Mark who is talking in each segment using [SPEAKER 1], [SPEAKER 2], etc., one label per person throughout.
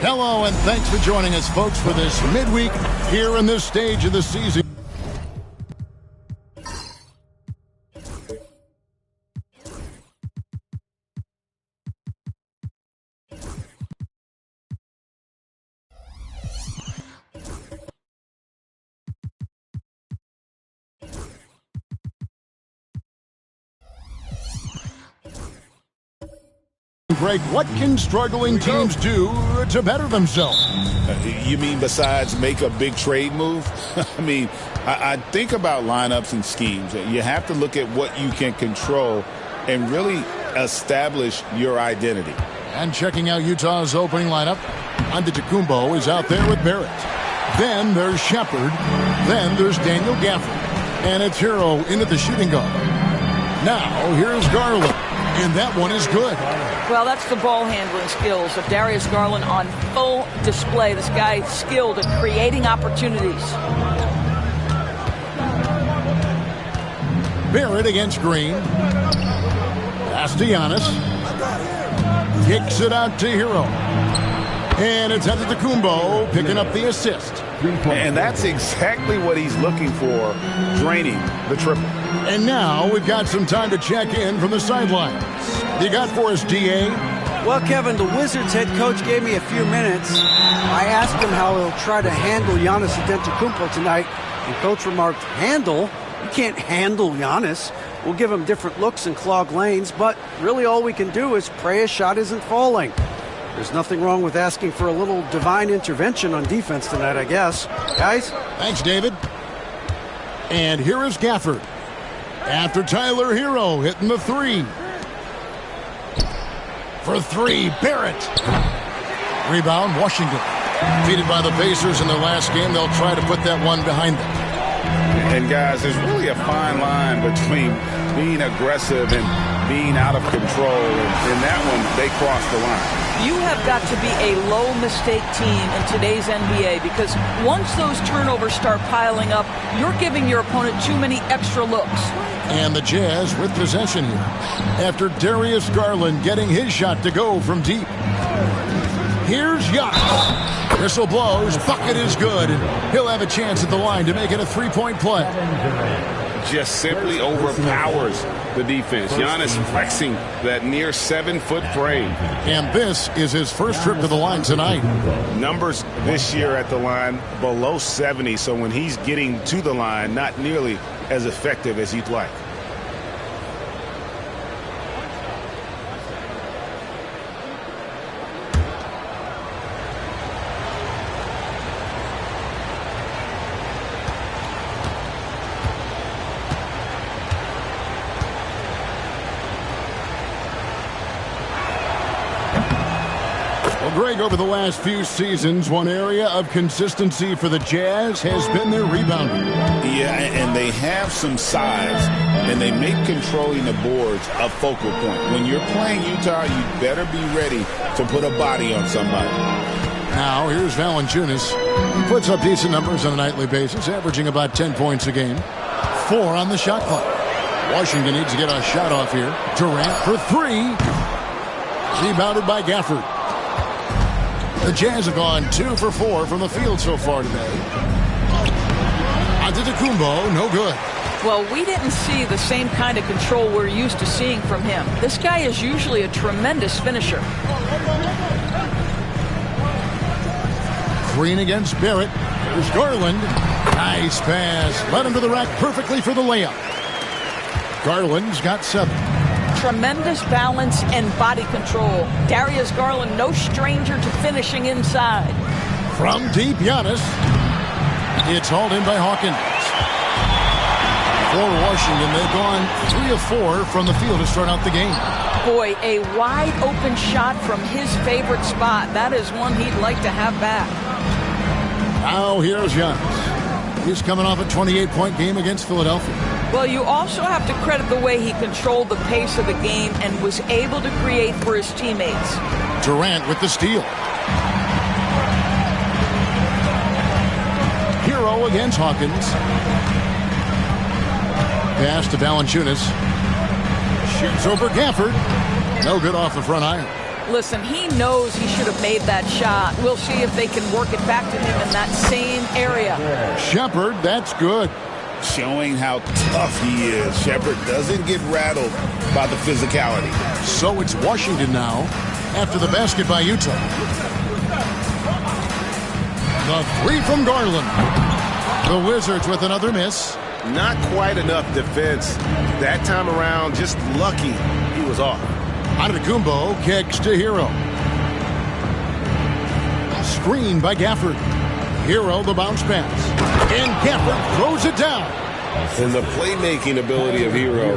[SPEAKER 1] Hello, and thanks for joining us, folks, for this midweek here in this stage of the season. Greg, what can struggling teams do to better themselves?
[SPEAKER 2] You mean besides make a big trade move? I think about lineups and schemes. You have to look at what you can control and really establish your identity.
[SPEAKER 1] And checking out Utah's opening lineup, Antetokounmpo is out there with Barrett. Then there's Shepard. Then there's Daniel Gafford. And it's Hero into the shooting guard. Now here's Garland. And that one is good.
[SPEAKER 3] Well, that's the ball handling skills of Darius Garland on full display. This guy is skilled at creating opportunities.
[SPEAKER 1] Barrett against Green. Pass to Giannis. Kicks it out to Hero. And it's Antetokounmpo picking up the assist.
[SPEAKER 2] And that's exactly what he's looking for, draining the triple.
[SPEAKER 1] And now we've got some time to check in from the sidelines. You got for us, D.A.?
[SPEAKER 4] Well, Kevin, the Wizards head coach gave me a few minutes. I asked him how he'll try to handle Giannis Antetokounmpo tonight, and Coach remarked, handle? You can't handle Giannis. We'll give him different looks and clog lanes, but really all we can do is pray his shot isn't falling. There's nothing wrong with asking for a little divine intervention on defense tonight, I guess. Guys?
[SPEAKER 1] Thanks, David. And here is Gafford. After Tyler Hero hitting the three. For three, Barrett. Rebound, Washington. Defeated by the Pacers in their last game. They'll try to put that one behind them.
[SPEAKER 2] And guys, there's really a fine line between being aggressive and being out of control. And in that one, they crossed the line.
[SPEAKER 3] You have got to be a low mistake team in today's NBA because once those turnovers start piling up, you're giving your opponent too many extra looks.
[SPEAKER 1] And the Jazz with possession here after Darius Garland getting his shot to go from deep. Here's Giannis. Whistle blows. Bucket is good. He'll have a chance at the line to make it a three-point play.
[SPEAKER 2] Just simply overpowers the defense. Giannis flexing that near 7-foot frame.
[SPEAKER 1] And this is his first trip to the line tonight.
[SPEAKER 2] Numbers this year at the line below 70, so when he's getting to the line, not nearly as effective as you'd like.
[SPEAKER 1] Greg, over the last few seasons, one area of consistency for the Jazz has been their rebounding.
[SPEAKER 2] Yeah, and they have some size, and they make controlling the boards a focal point. When you're playing Utah, you better be ready to put a body on somebody.
[SPEAKER 1] Now, here's Valanciunas. He puts up decent numbers on a nightly basis, averaging about 10 points a game. 4 on the shot clock. Washington needs to get a shot off here. Durant for 3. Rebounded by Gafford. The Jazz have gone 2 for 4 from the field so far today. Antetokounmpo, no good.
[SPEAKER 3] Well, we didn't see the same kind of control we're used to seeing from him. This guy is usually a tremendous finisher.
[SPEAKER 1] Green against Barrett. There's Garland. Nice pass. Led him to the rack perfectly for the layup. Garland's got 7.
[SPEAKER 3] Tremendous balance and body control. Darius Garland, no stranger to finishing inside.
[SPEAKER 1] From deep, Giannis. It's hauled in by Hawkins. For Washington, they've gone 3 of 4 from the field to start out the game.
[SPEAKER 3] Boy, a wide open shot from his favorite spot. That is one he'd like to have back.
[SPEAKER 1] Now here's Giannis. He's coming off a 28-point game against Philadelphia.
[SPEAKER 3] Well, you also have to credit the way he controlled the pace of the game and was able to create for his teammates.
[SPEAKER 1] Durant with the steal. Hero against Hawkins. Pass to Valanciunas. Shoots over Gafford. No good off the front iron.
[SPEAKER 3] Listen, he knows he should have made that shot. We'll see if they can work it back to him in that same area.
[SPEAKER 1] Shepard, that's good.
[SPEAKER 2] Showing how tough he is. Shepard doesn't get rattled by the physicality.
[SPEAKER 1] So it's Washington now after the basket by Utah. The three from Garland. The Wizards with another miss.
[SPEAKER 5] Not quite enough defense. That time around, just lucky he was off.
[SPEAKER 1] Antetokounmpo kicks to Hero. Screen by Gafford. Hero the bounce pass. And Gafford throws it down.
[SPEAKER 5] And the playmaking ability of Hero,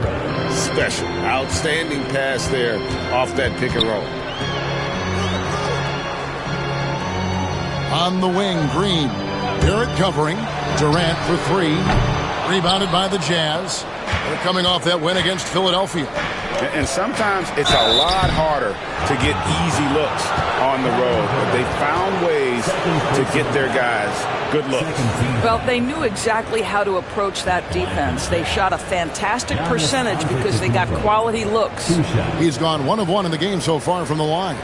[SPEAKER 5] special. Outstanding pass there off that pick and roll.
[SPEAKER 1] On the wing, Green. Barrett covering. Durant for three. Rebounded by the Jazz. They're coming off that win against Philadelphia.
[SPEAKER 2] And sometimes it's a lot harder to get easy looks on the road. But they found ways to get their guys good looks.
[SPEAKER 3] Well, they knew exactly how to approach that defense. They shot a fantastic percentage because they got quality looks.
[SPEAKER 1] He's gone 1 of 1 in the game so far from the line.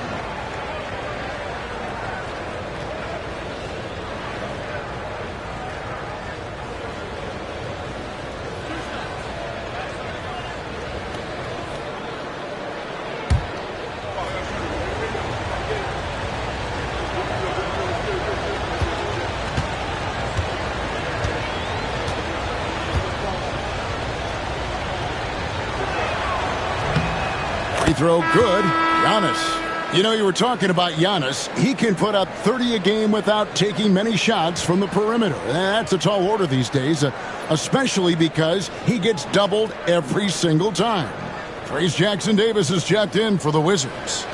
[SPEAKER 1] Free throw good. Giannis. You know, you were talking about Giannis. He can put up 30 a game without taking many shots from the perimeter. That's a tall order these days, especially because he gets doubled every single time. Trace Jackson Davis is checked in for the Wizards.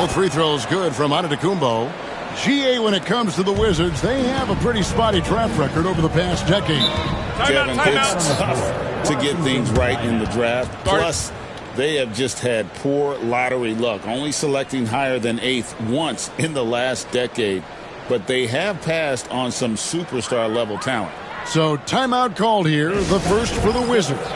[SPEAKER 1] Both free throws good from Antetokounmpo. GA, when it comes to the Wizards, they have a pretty spotty track record over the past decade.
[SPEAKER 2] Kevin, it's tough to get things right in the draft. Plus, they have just had poor lottery luck, only selecting higher than 8th once in the last decade. But they have passed on some superstar-level talent.
[SPEAKER 1] So timeout called here, the first for the Wizards.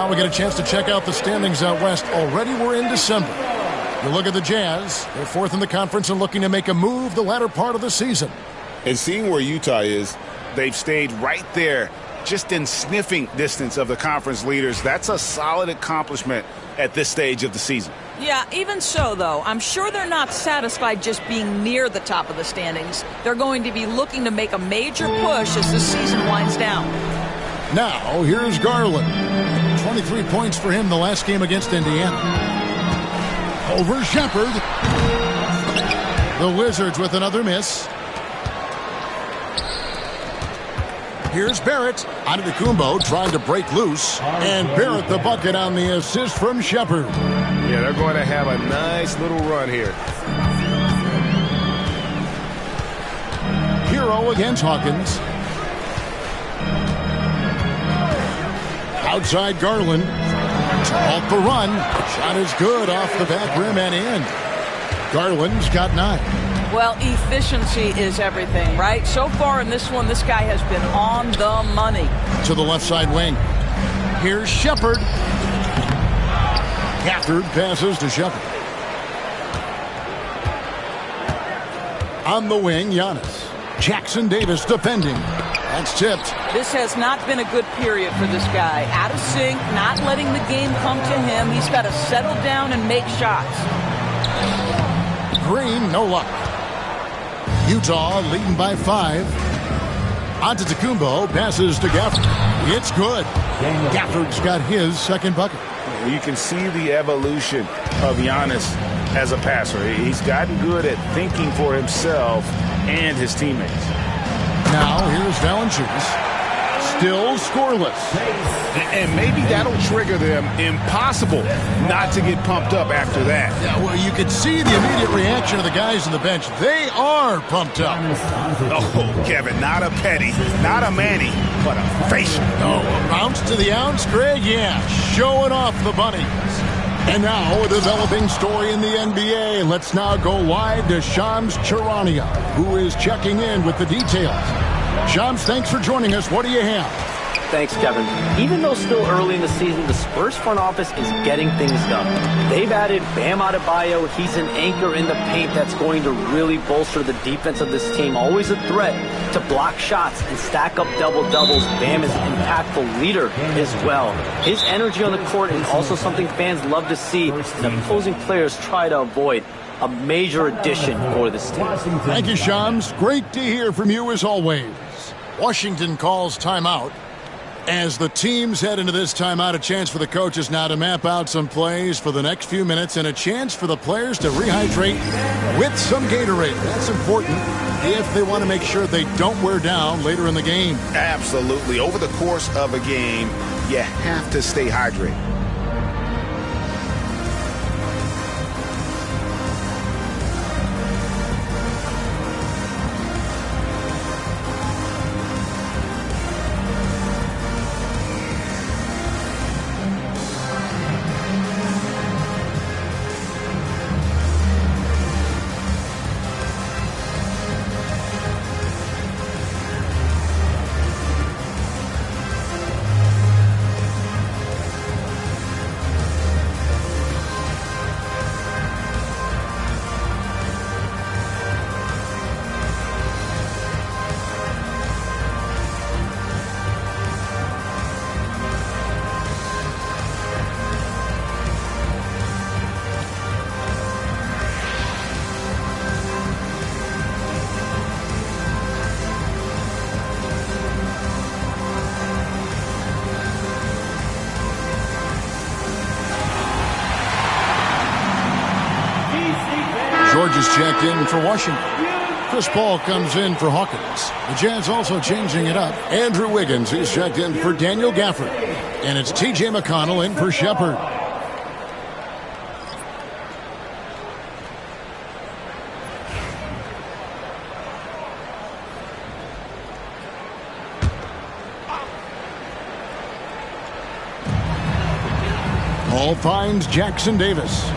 [SPEAKER 1] Now we get a chance to check out the standings out west. Already we're in December. You look at the Jazz. They're 4th in the conference and looking to make a move the latter part of the season.
[SPEAKER 2] And seeing where Utah is, they've stayed right there, just in sniffing distance of the conference leaders. That's a solid accomplishment at this stage of the season.
[SPEAKER 3] Yeah, even so, though, I'm sure they're not satisfied just being near the top of the standings. They're going to be looking to make a major push as the season winds down.
[SPEAKER 1] Now, here's Garland. 23 points for him the last game against Indiana. Over Shepard. The Wizards with another miss. Here's Barrett. Antetokounmpo trying to break loose. And Barrett the bucket on the assist from Shepard.
[SPEAKER 5] Yeah, they're going to have a nice little run here.
[SPEAKER 1] Hero against Hawkins. Outside Garland. Off the run. Shot is good off the back rim and in. Garland's got 9.
[SPEAKER 3] Well, efficiency is everything, right? So far in this one, this guy has been on the money.
[SPEAKER 1] To the left side wing. Here's Shepard. Gafford passes to Shepard. On the wing, Giannis. Jackson Davis defending. That's tipped.
[SPEAKER 3] This has not been a good period for this guy. Out of sync, not letting the game come to him. He's got to settle down and make shots.
[SPEAKER 1] Green, no luck. Utah leading by 5. Antetokounmpo passes to Gafford. It's good. Gafford's got his second bucket.
[SPEAKER 2] You can see the evolution of Giannis as a passer. He's gotten good at thinking for himself and his teammates.
[SPEAKER 1] Now here's Valanciunas. Still scoreless.
[SPEAKER 2] And maybe that'll trigger them. Impossible not to get pumped up after that.
[SPEAKER 1] Yeah, well, you could see the immediate reaction of the guys on the bench. They are pumped up.
[SPEAKER 2] Oh, Kevin, not a petty, not a Manny, but a facial.
[SPEAKER 1] Oh, a bounce to the ounce, Greg? Yeah, showing off the bunnies. And now a developing story in the NBA. Let's now go live to Shams Charania, who is checking in with the details. Shams, thanks for joining us. What do you have?
[SPEAKER 6] Thanks, Kevin. Even though still early in the season, the Spurs front office is getting things done. They've added Bam Adebayo. He's an anchor in the paint that's going to really bolster the defense of this team. Always a threat to block shots and stack up double-doubles. Bam is an impactful leader as well. His energy on the court is also something fans love to see, and opposing players try to avoid. A major addition for this team.
[SPEAKER 1] Thank you, Shams. Great to hear from you as always. Washington calls timeout. As the teams head into this timeout, a chance for the coaches now to map out some plays for the next few minutes and a chance for the players to rehydrate with some Gatorade. That's important if they want to make sure they don't wear down later in the game.
[SPEAKER 2] Absolutely. Over the course of a game, you have to stay hydrated.
[SPEAKER 1] George is checked in for Washington. Chris Paul comes in for Hawkins. The Jazz also changing it up. Andrew Wiggins, he's checked in for Daniel Gafford. And it's T.J. McConnell in for Shepard. Paul finds Jackson Davis.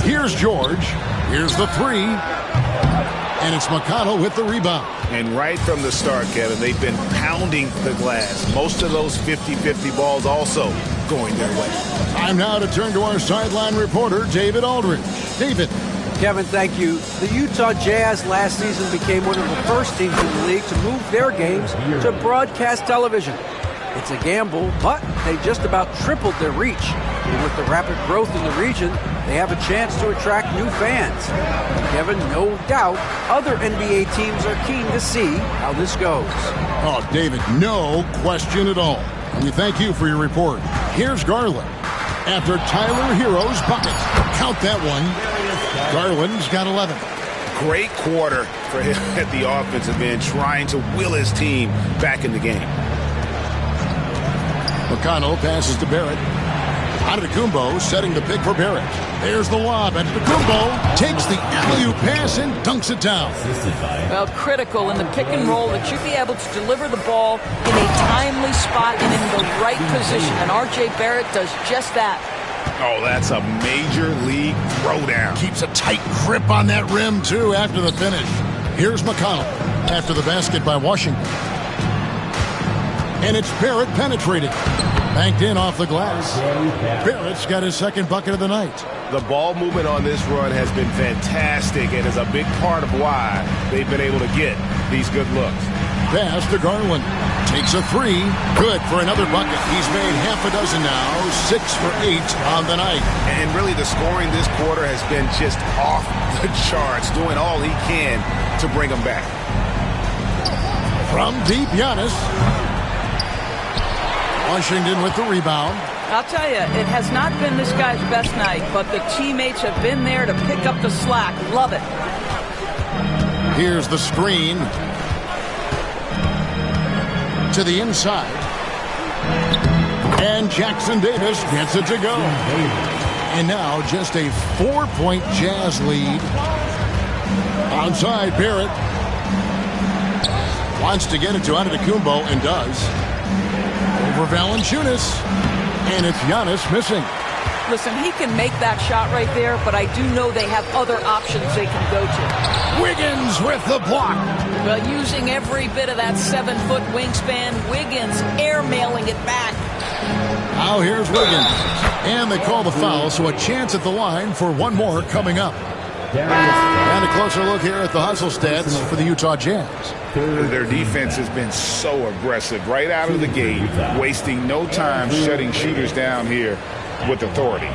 [SPEAKER 1] Here's George. Here's the 3. And it's McConnell with the rebound.
[SPEAKER 2] And right from the start, Kevin, they've been pounding the glass. Most of those 50-50 balls also going their way.
[SPEAKER 1] Time now to turn to our sideline reporter, David Aldridge. David.
[SPEAKER 4] Kevin, thank you. The Utah Jazz last season became one of the first teams in the league to move their games to broadcast television. It's a gamble, but they just about tripled their reach. And with the rapid growth in the region, they have a chance to attract new fans. Kevin, no doubt, other NBA teams are keen to see how this goes.
[SPEAKER 1] Oh, David, no question at all. And we thank you for your report. Here's Garland. After Tyler Hero's bucket. Count that one. Garland's got 11.
[SPEAKER 2] Great quarter for him at the offensive end, trying to will his team back in the game.
[SPEAKER 1] McConnell passes to Barrett. Antetokounmpo setting the pick for Barrett. There's the lob. Antetokounmpo takes the alley-oop pass and dunks it down.
[SPEAKER 3] Well, critical in the pick and roll that you be able to deliver the ball in a timely spot and in the right position. And R.J. Barrett does just that.
[SPEAKER 2] Oh, that's a major league throwdown.
[SPEAKER 1] Keeps a tight grip on that rim, too, after the finish. Here's McConnell after the basket by Washington. And it's Barrett penetrating. Banked in off the glass. Barrett's got his second bucket of the night.
[SPEAKER 5] The ball movement on this run has been fantastic and is a big part of why they've been able to get these good looks.
[SPEAKER 1] Pass to Garland. Takes a three. Good for another bucket. He's made half a dozen now. 6 for 8 on the night.
[SPEAKER 5] And really the scoring this quarter has been just off the charts, doing all he can to bring them back.
[SPEAKER 1] From deep, Giannis. Washington with the rebound.
[SPEAKER 3] I'll tell you, it has not been this guy's best night, but the teammates have been there to pick up the slack. Love it.
[SPEAKER 1] Here's the screen. To the inside. And Jackson Davis gets it to go. And now just a 4-point Jazz lead. Outside, Barrett. Wants to get it to Antetokounmpo and does. Over Valanciunas. And it's Giannis missing.
[SPEAKER 3] Listen, he can make that shot right there, but I do know they have other options they can go to.
[SPEAKER 1] Wiggins with the block.
[SPEAKER 3] Well, using every bit of that 7-foot wingspan, Wiggins airmailing it back.
[SPEAKER 1] Now here's Wiggins. And they call the foul, so a chance at the line for one more coming up. And a closer look here at the hustle stats for the Utah Jazz.
[SPEAKER 2] Their defense has been so aggressive right out of the gate, wasting no time shutting shooters down here with authority.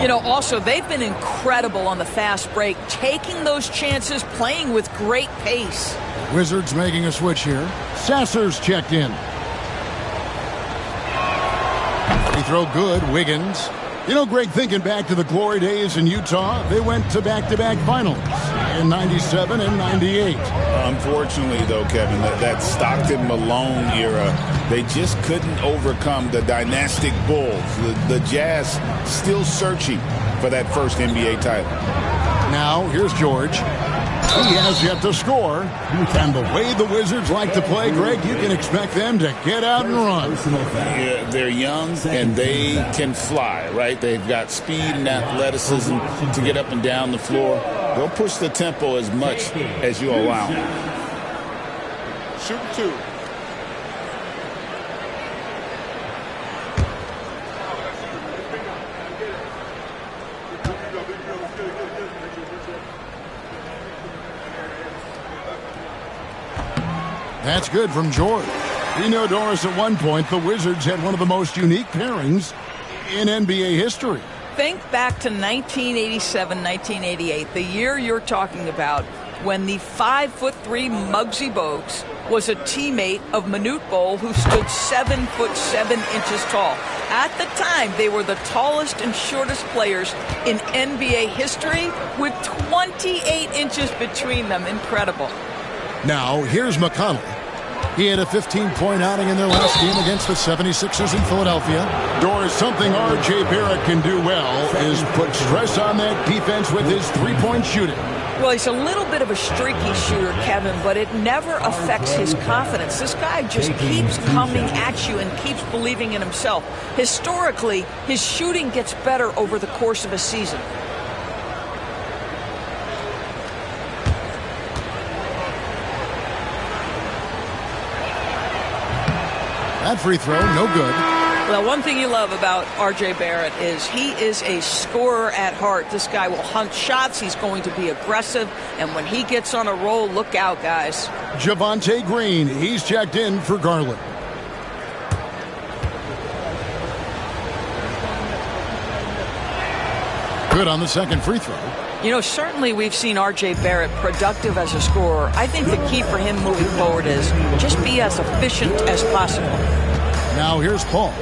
[SPEAKER 3] You know, also, they've been incredible on the fast break, taking those chances, playing with great pace.
[SPEAKER 1] Wizards making a switch here. Sasser's checked in. Free throw good, Wiggins. You know, Greg, thinking back to the glory days in Utah, they went to back-to-back finals in 97 and 98.
[SPEAKER 2] Unfortunately, though, Kevin, that Stockton-Malone era, they just couldn't overcome the dynastic Bulls. The Jazz still searching for that first NBA title.
[SPEAKER 1] Now, here's George. He has yet to score. And the way the Wizards like to play, Greg, you can expect them to get out and run.
[SPEAKER 2] Yeah, they're young and they can fly, right? They've got speed and athleticism to get up and down the floor. They'll push the tempo as much as you allow them.
[SPEAKER 5] Shoot two.
[SPEAKER 1] That's good from George. We know, Doris, at one point, the Wizards had one of the most unique pairings in NBA history.
[SPEAKER 3] Think back to 1987, 1988, the year you're talking about, when the 5'3" Muggsy Bogues was a teammate of Manute Bol, who stood 7'7" tall. At the time, they were the tallest and shortest players in NBA history, with 28 inches between them. Incredible.
[SPEAKER 1] Now, here's McConnell. He had a 15-point outing in their last game against the 76ers in Philadelphia. Doris, something R.J. Barrett can do well is put stress on that defense with his three-point shooting.
[SPEAKER 3] Well, he's a little bit of a streaky shooter, Kevin, but it never affects his confidence. This guy just keeps coming at you and keeps believing in himself. Historically, his shooting gets better over the course of a season.
[SPEAKER 1] That free throw, no good.
[SPEAKER 3] Well, one thing you love about R.J. Barrett is he is a scorer at heart. This guy will hunt shots. He's going to be aggressive. And when he gets on a roll, look out, guys.
[SPEAKER 1] Javonte Green, he's checked in for Garland. Good on the second free throw.
[SPEAKER 3] You know, certainly we've seen R.J. Barrett productive as a scorer. I think the key for him moving forward is just be as efficient as possible.
[SPEAKER 1] Now here's Paul.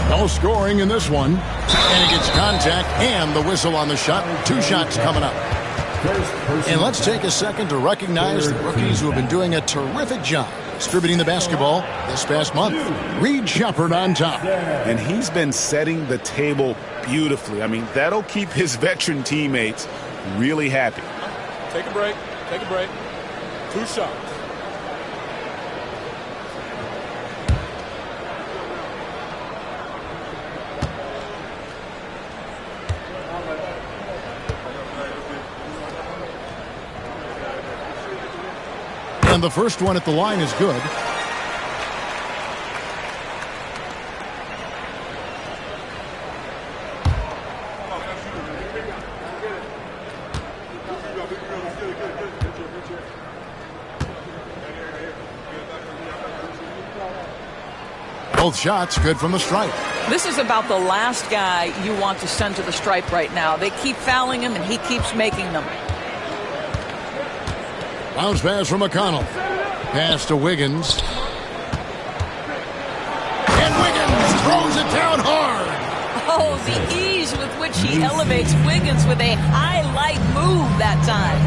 [SPEAKER 1] No scoring in this one. And he gets contact and the whistle on the shot. 2 shots coming up. And let's take a second to recognize the rookies who have been doing a terrific job distributing the basketball this past month. Reed Shepard on top.
[SPEAKER 2] And he's been setting the table beautifully. I mean, that'll keep his veteran teammates really happy.
[SPEAKER 7] Take a break. Take a break. 2 shots.
[SPEAKER 1] And the first one at the line is good. Both shots good from the stripe.
[SPEAKER 3] This is about the last guy you want to send to the stripe right now. They keep fouling him, and he keeps making them.
[SPEAKER 1] Bounce pass from McConnell. Pass to Wiggins. And Wiggins throws it down hard.
[SPEAKER 3] Oh, the ease with which he elevates Wiggins with a highlight move that time.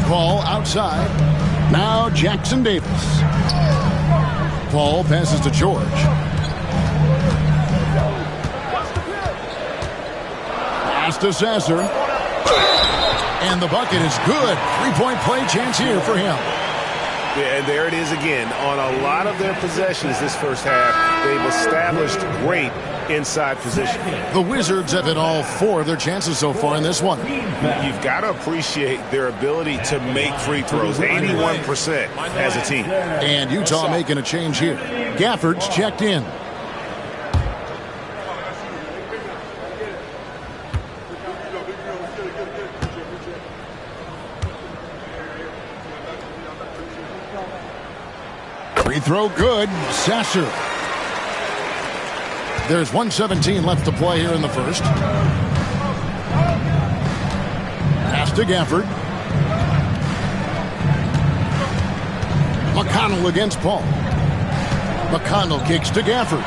[SPEAKER 1] Ball outside. Now Jackson Davis. Paul passes to George. Pass to Sasser. And the bucket is good. 3-point play chance here for him.
[SPEAKER 5] Yeah, and there it is again. On a lot of their possessions this first half, they've established great inside position.
[SPEAKER 1] The Wizards have hit all 4 of their chances so far in this one.
[SPEAKER 5] You've got to appreciate their ability to make free throws, 81% as a team.
[SPEAKER 1] And Utah making a change here. Gafford's checked in. Free throw good. Sasser. There's 1:17 left to play here in the first. Pass to Gafford. McConnell against Paul. McConnell kicks to Gafford.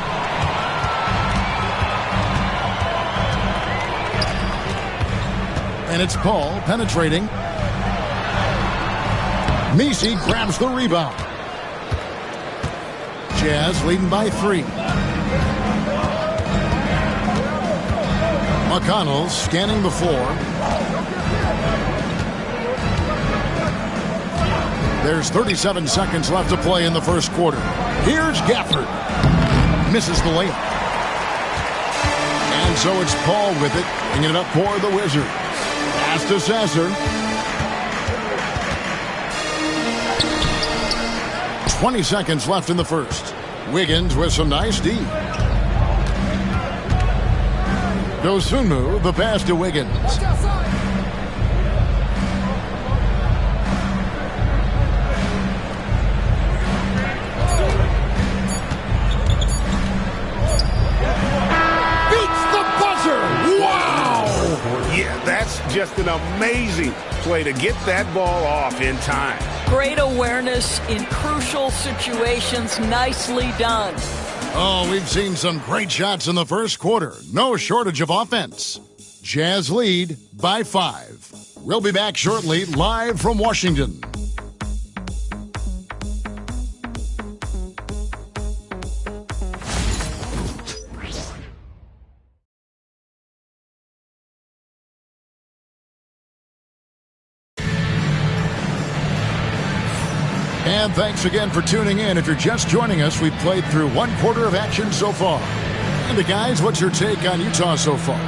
[SPEAKER 1] And it's Paul penetrating. Messi grabs the rebound. Jazz leading by 3. McConnell scanning the floor. There's 37 seconds left to play in the first quarter. Here's Gafford. Misses the layup. And so it's Paul with it, bringing it up for the Wizards. Pass to Sasser. 20 seconds left in the first. Wiggins with some nice D. Dosunmu, the pass to Wiggins. Beats the buzzer! Wow!
[SPEAKER 5] Yeah, that's just an amazing play to get that ball off in time.
[SPEAKER 3] Great awareness in crucial situations. Nicely done.
[SPEAKER 1] Oh, we've seen some great shots in the first quarter. No shortage of offense. Jazz lead by 5. We'll be back shortly, live from Washington. And thanks again for tuning in. If you're just joining us, we've played through 1 quarter of action so far. And guys, what's your take on Utah so far?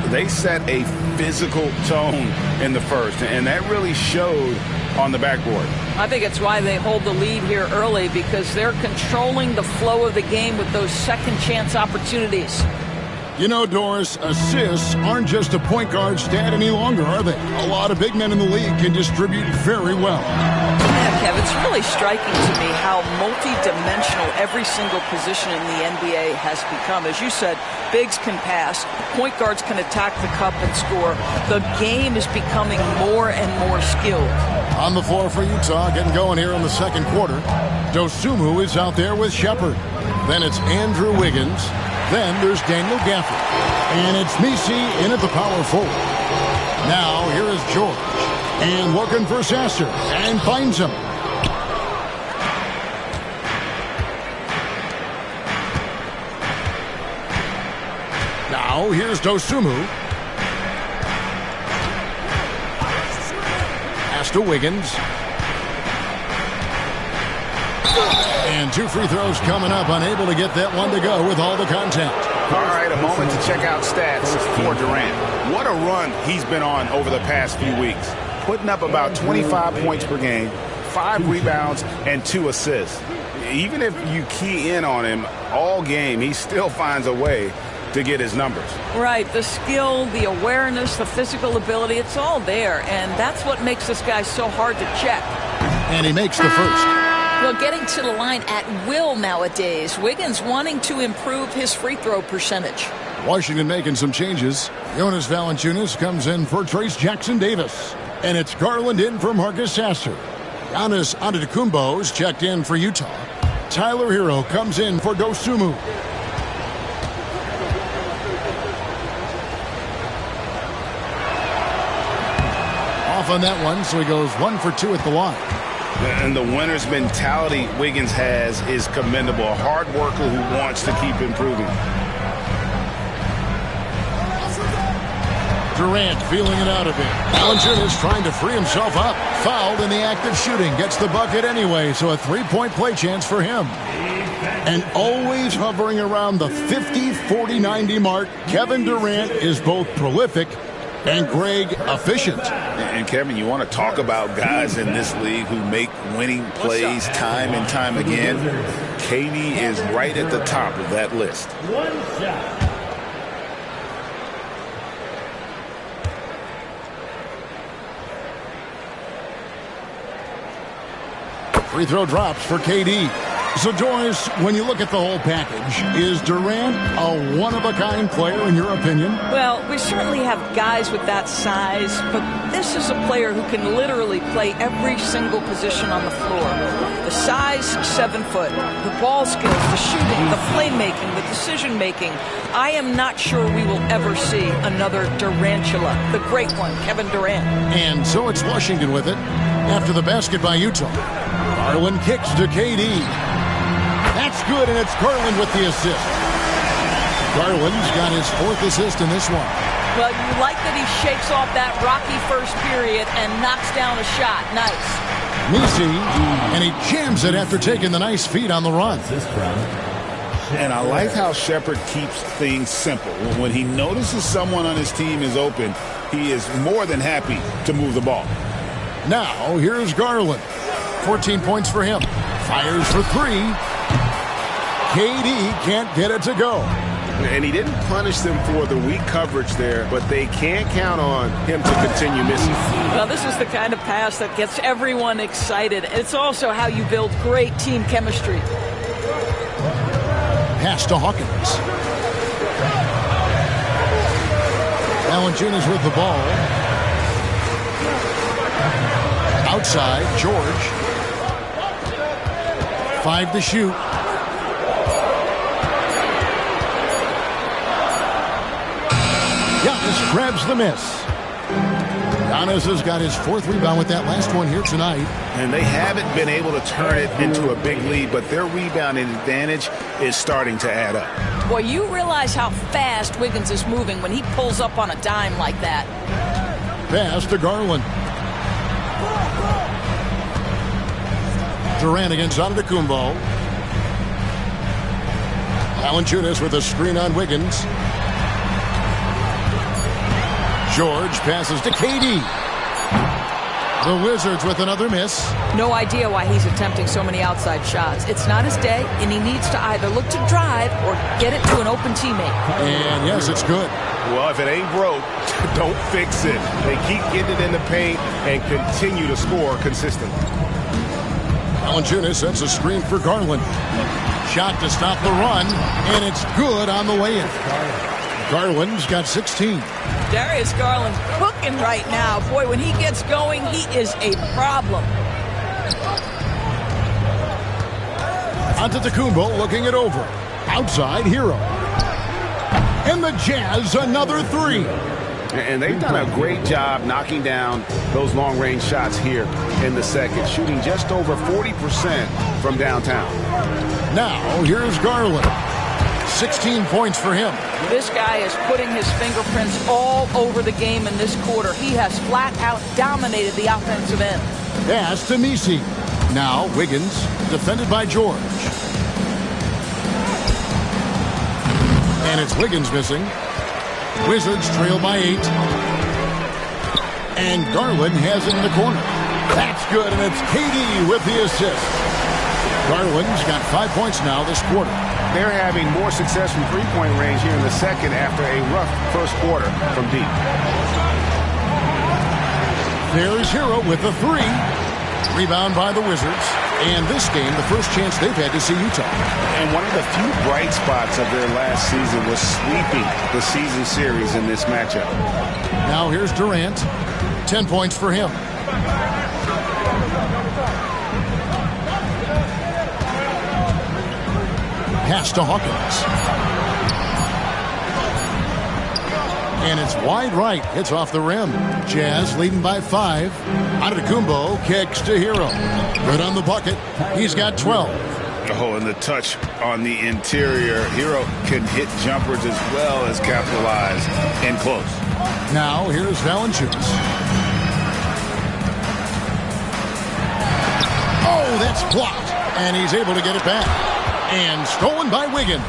[SPEAKER 2] They set a physical tone in the first, and that really showed on the backboard.
[SPEAKER 3] I think it's why they hold the lead here early, because they're controlling the flow of the game with those second chance opportunities.
[SPEAKER 1] You know, Doris, assists aren't just a point guard stat any longer, are they? A lot of big men in the league can distribute very well.
[SPEAKER 3] Yeah, Kev, it's really striking to me how multi-dimensional every single position in the NBA has become. As you said, bigs can pass, point guards can attack the cup and score. The game is becoming more and more skilled.
[SPEAKER 1] On the floor for Utah, getting going here in the second quarter. Dosunmu is out there with Shepard. Then it's Andrew Wiggins. Then there's Daniel Gafford. And it's Messi in at the power forward. Now here is George. And looking for Sasser. And finds him. Now here's Dosunmu. Pass to Wiggins. And 2 free throws coming up. Unable to get that one to go with all the contact.
[SPEAKER 2] All right, a moment to check out stats for Durant. What a run he's been on over the past few weeks. Putting up about 25 points per game, 5 rebounds, and 2 assists. Even if you key in on him all game, he still finds a way to get his numbers.
[SPEAKER 3] Right, the skill, the awareness, the physical ability, it's all there. And that's what makes this guy so hard to check.
[SPEAKER 1] And he makes the first.
[SPEAKER 8] Well, getting to the line at will nowadays. Wiggins wanting to improve his free throw percentage.
[SPEAKER 1] Washington making some changes. Jonas Valanciunas comes in for Trace Jackson-Davis. And it's Garland in for Marcus Sasser. Giannis Antetokounmpo's checked in for Utah. Tyler Hero comes in for Dosunmu. Off on that one, so he goes 1 for 2 at the line.
[SPEAKER 2] And the winner's mentality Wiggins has is commendable. A hard worker who wants to keep improving.
[SPEAKER 1] Durant feeling it out a bit. Valanciunas trying to free himself up. Fouled in the act of shooting. Gets the bucket anyway, so a 3-point play chance for him. And always hovering around the 50, 40, 90 mark, Kevin Durant is both prolific and Greg efficient.
[SPEAKER 2] And Kevin, you want to talk about guys in this league who make winning plays time and time again. KD is right at the top of that list.
[SPEAKER 1] Free throw drops for KD. So, Joyce, when you look at the whole package, is Durant a one-of-a-kind player in your opinion?
[SPEAKER 3] Well, we certainly have guys with that size, but this is a player who can literally play every single position on the floor. The size, 7 foot. The ball skills, the shooting, the playmaking, the decision-making. I am not sure we will ever see another Durantula, the great one, Kevin Durant.
[SPEAKER 1] And so it's Washington with it after the basket by Utah. Garland kicks to KD. That's good, and it's Garland with the assist. Garland's got his 4th assist in this one.
[SPEAKER 3] Well, you like that he shakes off that rocky first period and knocks down a shot. Nice.
[SPEAKER 1] Messi, and he jams it after taking the nice feed on the run.
[SPEAKER 2] And I like how Shepherd keeps things simple. When he notices someone on his team is open, he is more than happy to move the ball.
[SPEAKER 1] Now, here's Garland. 14 points for him. Fires for 3. KD can't get it to go.
[SPEAKER 5] And he didn't punish them for the weak coverage there, but they can't count on him to continue missing.
[SPEAKER 3] Well, this is the kind of pass that gets everyone excited. It's also how you build great team chemistry.
[SPEAKER 1] Pass to Hawkins. Valanciunas with the ball. Outside, George. 5 to shoot. Giannis grabs the miss. Giannis has got his 4th rebound with that last one here tonight.
[SPEAKER 2] And they haven't been able to turn it into a big lead, but their rebounding advantage is starting to add up.
[SPEAKER 8] Boy, you realize how fast Wiggins is moving when he pulls up on a dime like that.
[SPEAKER 1] Pass to Garland. Durant against Antetokounmpo. Valanciunas with a screen on Wiggins. George passes to KD. The Wizards with another miss.
[SPEAKER 3] No idea why he's attempting so many outside shots. It's not his day, and he needs to either look to drive or get it to an open teammate.
[SPEAKER 1] And yes, it's good.
[SPEAKER 5] Well, if it ain't broke, don't fix it. They keep getting it in the paint and continue to score consistently.
[SPEAKER 1] Valanciunas sets a screen for Garland. Shot to stop the run, and it's good on the way in. Garland's got 16.
[SPEAKER 3] Darius Garland cooking right now. Boy, when he gets going, he is a problem.
[SPEAKER 1] Antetokounmpo looking it over. Outside, Hero. and the Jazz another three.
[SPEAKER 5] And they've done a great job knocking down those long-range shots here in the second, shooting just over 40% from downtown.
[SPEAKER 1] Now, here's Garland. 16 points for him.
[SPEAKER 3] This guy is putting his fingerprints all over the game in this quarter. He has flat out dominated the offensive end.
[SPEAKER 1] Pass to Messi. Now, Wiggins, defended by George. And it's Wiggins missing. Wizards trail by 8. And Garland has it in the corner. That's good, and it's KD with the assist. Garland's got 5 points now this quarter.
[SPEAKER 5] They're having more success from three-point range here in the second after a rough first quarter from deep.
[SPEAKER 1] There's Hero with the 3. Rebound by the Wizards. And this game, the first chance they've had to see Utah.
[SPEAKER 5] And one of the few bright spots of their last season was sweeping the season series in this matchup.
[SPEAKER 1] Now here's Durant. 10 points for him. Pass to Hawkins. And it's wide right. Hits off the rim. Jazz leading by 5. Antetokounmpo kicks to Hero. Good on the bucket. He's got 12.
[SPEAKER 2] Oh, and the touch on the interior. Hero can hit jumpers as well as capitalize in close.
[SPEAKER 1] Now here's Valanciunas. Oh, that's blocked. And he's able to get it back. And stolen by Wiggins.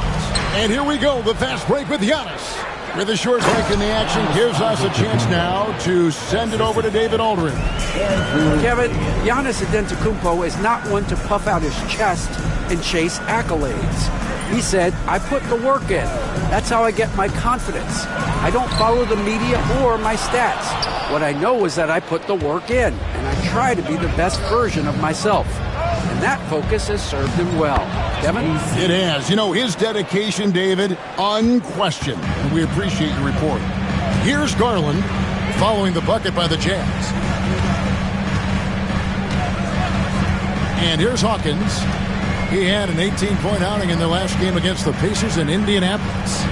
[SPEAKER 1] And here we go, the fast break with Giannis. With a short break in the action, gives us a chance now to send it over to David Aldridge.
[SPEAKER 4] Kevin, Giannis Antetokounmpo is not one to puff out his chest and chase accolades. He said, I put the work in. That's how I get my confidence. I don't follow the media or my stats. What I know is that I put the work in, and I try to be the best version of myself. And that focus has served him well. Kevin?
[SPEAKER 1] It has. You know, his dedication, David, unquestioned. And we appreciate your report. Here's Garland following the bucket by the Jazz. And here's Hawkins. He had an 18-point outing in their last game against the Pacers in Indianapolis.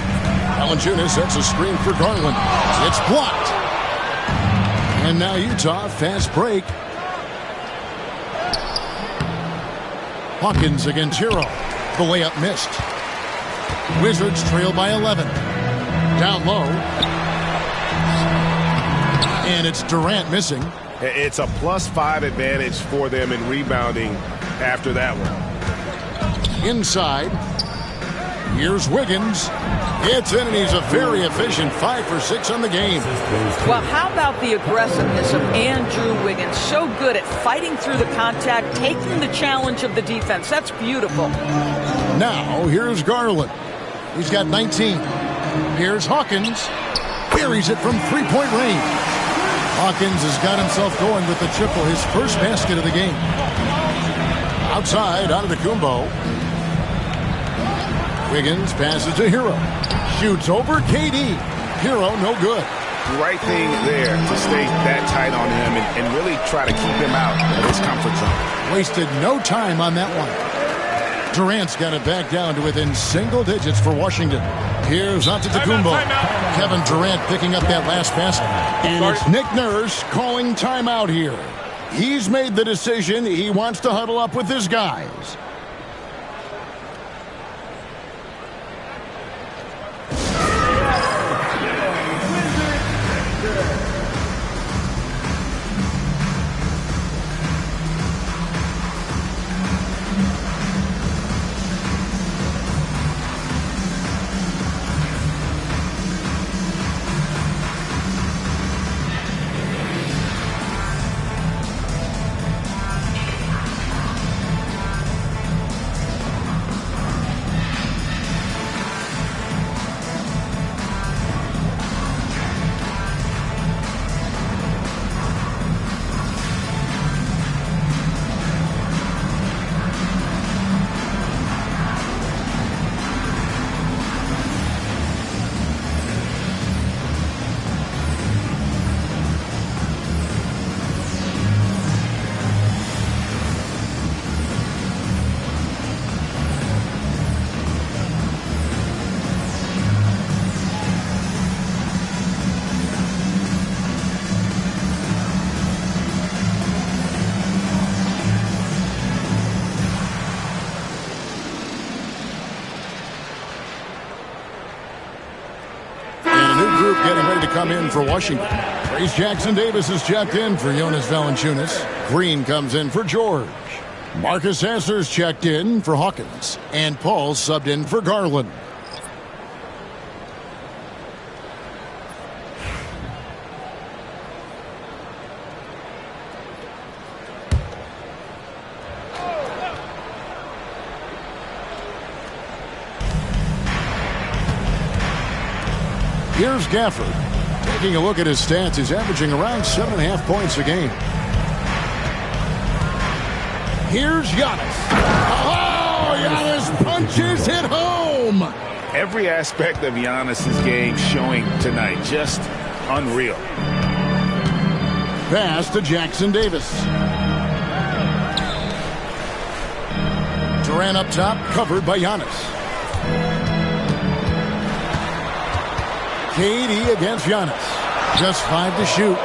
[SPEAKER 1] Valanciunas sets a screen for Garland. It's blocked. And now Utah, fast break. Hawkins against Hero. The layup missed. Wizards trail by 11. Down low. And it's Durant missing.
[SPEAKER 5] It's a +5 advantage for them in rebounding after that one.
[SPEAKER 1] Inside. Here's Wiggins. It's in, and he's a very efficient 5 for 6 on the game.
[SPEAKER 3] Well, how about the aggressiveness of Andrew Wiggins? So good at fighting through the contact, taking the challenge of the defense. That's beautiful.
[SPEAKER 1] Now, here's Garland. He's got 19. Here's Hawkins. Carries it from three-point range. Hawkins has got himself going with the triple, his first basket of the game. Outside, Antetokounmpo. Wiggins passes to Hero. Shoots over KD. Hero, no good.
[SPEAKER 5] Right thing there to stay that tight on him and really try to keep him out of his comfort zone.
[SPEAKER 1] Wasted no time on that one. Durant's got it back down to within single digits for Washington. Here's Antetokounmpo. Kevin Durant picking up that last basket. And it's Nick Nurse calling timeout here. He's made the decision. He wants to huddle up with his guys. getting ready to come in for Washington. Trace Jackson-Davis is checked in for Jonas Valanciunas. Green comes in for George. Marcus Hasser's checked in for Hawkins. And Paul subbed in for Garland. Here's Gafford. Taking a look at his stats, he's averaging around 7.5 points a game. Here's Giannis. Oh, Giannis punches it home.
[SPEAKER 2] Every aspect of Giannis's game showing tonight. Just unreal.
[SPEAKER 1] Pass to Jackson-Davis. Durant up top, covered by Giannis. KD against Giannis. Just 5 to shoot.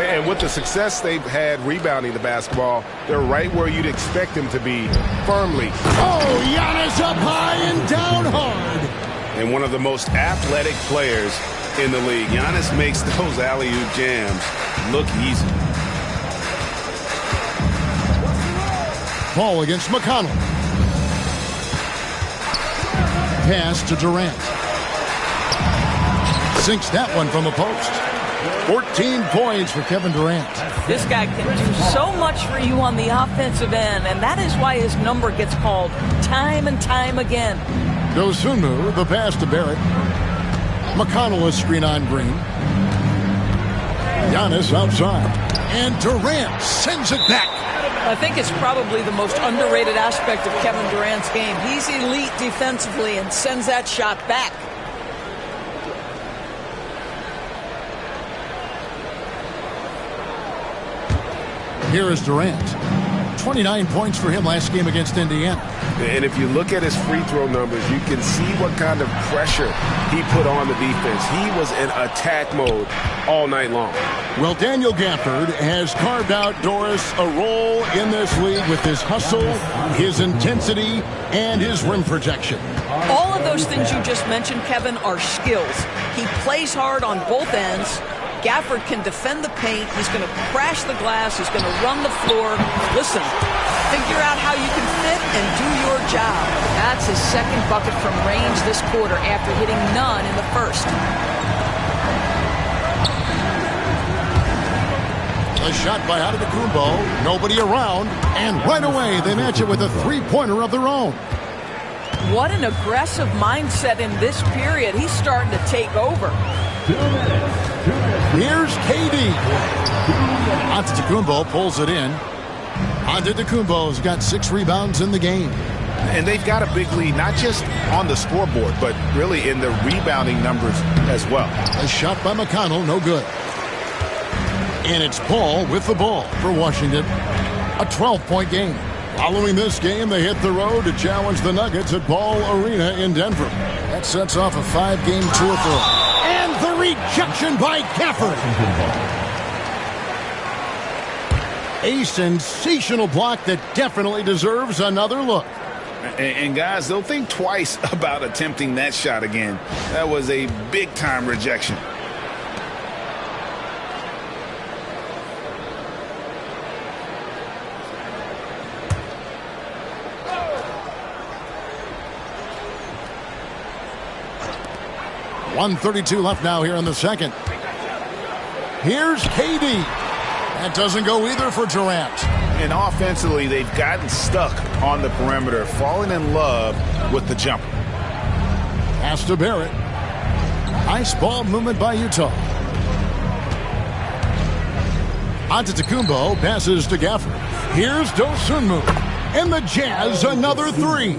[SPEAKER 5] And with the success they've had rebounding the basketball, they're right where you'd expect them to be, firmly.
[SPEAKER 1] Oh, Giannis up high and down hard.
[SPEAKER 5] And one of the most athletic players in the league. Giannis makes those alley-oop jams look easy.
[SPEAKER 1] Paul against McConnell. Pass to Durant. Sinks that one from the post. 14 points for Kevin Durant.
[SPEAKER 3] This guy can do so much for you on the offensive end, and that is why his number gets called time and time again.
[SPEAKER 1] Dosunmu, the pass to Barrett. McConnell is screen on Green. Giannis outside. And Durant sends it back.
[SPEAKER 3] I think it's probably the most underrated aspect of Kevin Durant's game. He's elite defensively and sends that shot back.
[SPEAKER 1] Here is Durant. 29 points for him last game against Indiana.
[SPEAKER 5] And if you look at his free throw numbers, you can see what kind of pressure he put on the defense. He was in attack mode all night long.
[SPEAKER 1] Well, Daniel Gafford has carved out, Doris, a role in this league with his hustle, his intensity, and his rim protection.
[SPEAKER 3] All of those things you just mentioned, Kevin, are skills. He plays hard on both ends. Gafford can defend the paint. He's going to crash the glass. He's going to run the floor. Listen, figure out how you can fit and do your job. That's his second bucket from range this quarter after hitting none in the first.
[SPEAKER 1] A shot by Antetokounmpo. Nobody around. And right away, they match it with a three-pointer of their own.
[SPEAKER 3] What an aggressive mindset in this period. He's starting to take over.
[SPEAKER 1] Here's KD. Antetokounmpo pulls it in. Antetokounmpo's got 6 rebounds in the game.
[SPEAKER 2] And they've got a big lead, not just on the scoreboard, but really in the rebounding numbers as well.
[SPEAKER 1] A shot by McConnell, no good. And it's Paul with the ball for Washington. A 12-point game. Following this game, they hit the road to challenge the Nuggets at Ball Arena in Denver. That sets off a 5-game tour for them. And the rejection by Gafford. A sensational block that definitely deserves another look.
[SPEAKER 2] And guys, they'll think twice about attempting that shot again. That was a big-time rejection.
[SPEAKER 1] .132 left now here in the second. Here's KD. That doesn't go either for Durant.
[SPEAKER 2] And offensively, they've gotten stuck on the perimeter, falling in love with the jumper.
[SPEAKER 1] Pass to Barrett. Nice ball movement by Utah. Antetokounmpo passes to Gafford. Here's Dosunmu. And the Jazz another 3.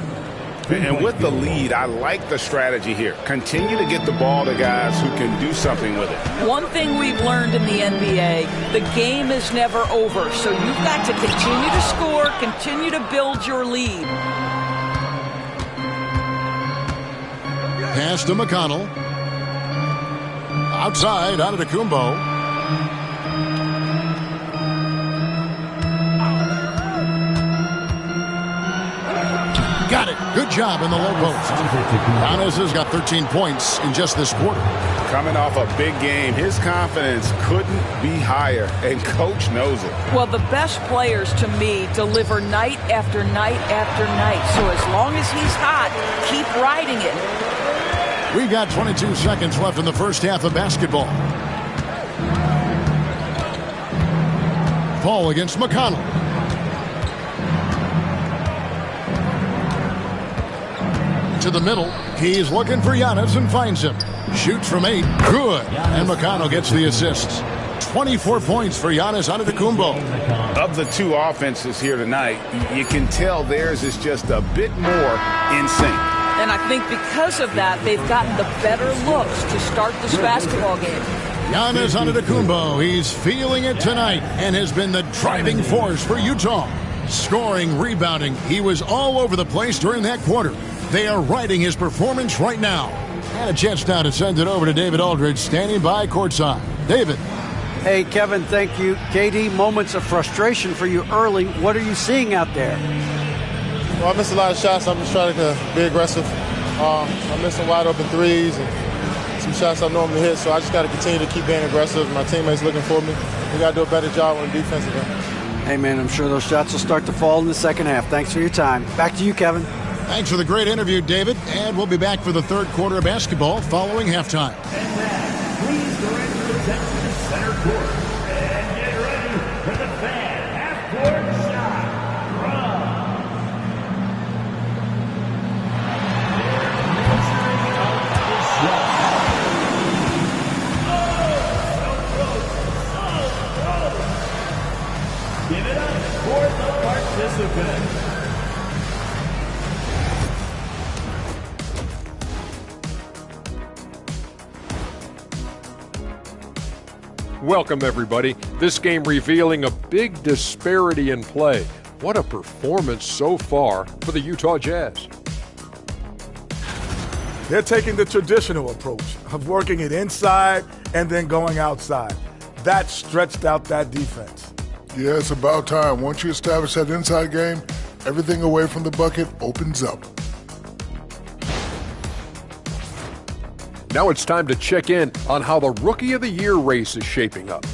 [SPEAKER 5] And with the lead, I like the strategy here. Continue to get the ball to guys who can do something with it.
[SPEAKER 3] One thing we've learned in the NBA, the game is never over. So you've got to continue to score, continue to build your lead.
[SPEAKER 1] Pass to McConnell. Outside, Antetokounmpo. Got it. Good job in the low post. Giannis has got 13 points in just this quarter.
[SPEAKER 2] Coming off a big game, his confidence couldn't be higher, and Coach knows it.
[SPEAKER 3] Well, the best players, to me, deliver night after night after night. So as long as he's hot, keep riding it.
[SPEAKER 1] We got 22 seconds left in the first half of basketball. Paul against McConnell. To the middle. He's looking for Giannis and finds him. Shoots from 8. Good. And McConnell gets the assist. 24 points for Giannis Antetokounmpo.
[SPEAKER 2] Of the two offenses here tonight, you can tell theirs is just a bit more in sync.
[SPEAKER 3] And I think because of that, they've gotten the better looks to start this basketball game.
[SPEAKER 1] Giannis Antetokounmpo, he's feeling it tonight and has been the driving force for Utah. Scoring, rebounding, he was all over the place during that quarter. They are riding his performance right now. And a chance now to send it over to David Aldridge, standing by courtside. David.
[SPEAKER 4] Hey, Kevin, thank you. KD, moments of frustration for you early. What are you seeing out there?
[SPEAKER 7] Well, I missed a lot of shots. I'm just trying to be aggressive. I'm missing wide open threes and some shots I normally hit, so I just got to continue to keep being aggressive. My teammates looking for me. We got to do a better job on the defensive end.
[SPEAKER 4] Hey, man, I'm sure those shots will start to fall in the second half. Thanks for your time. Back to you, Kevin.
[SPEAKER 1] Thanks for the great interview, David. And we'll be back for the third quarter of basketball following halftime.
[SPEAKER 9] And now, please direct your attention to center court. And get ready for the fan half-court shot. Give it up for the participant.
[SPEAKER 10] Welcome, everybody. This game revealing a big disparity in play. What a performance so far for the Utah Jazz.
[SPEAKER 11] They're taking the traditional approach of working it inside and then going outside. That stretched out that defense.
[SPEAKER 12] Yeah, it's about time. Once you establish that inside game, everything away from the bucket opens up.
[SPEAKER 10] Now it's time to check in on how the Rookie of the Year race is shaping up.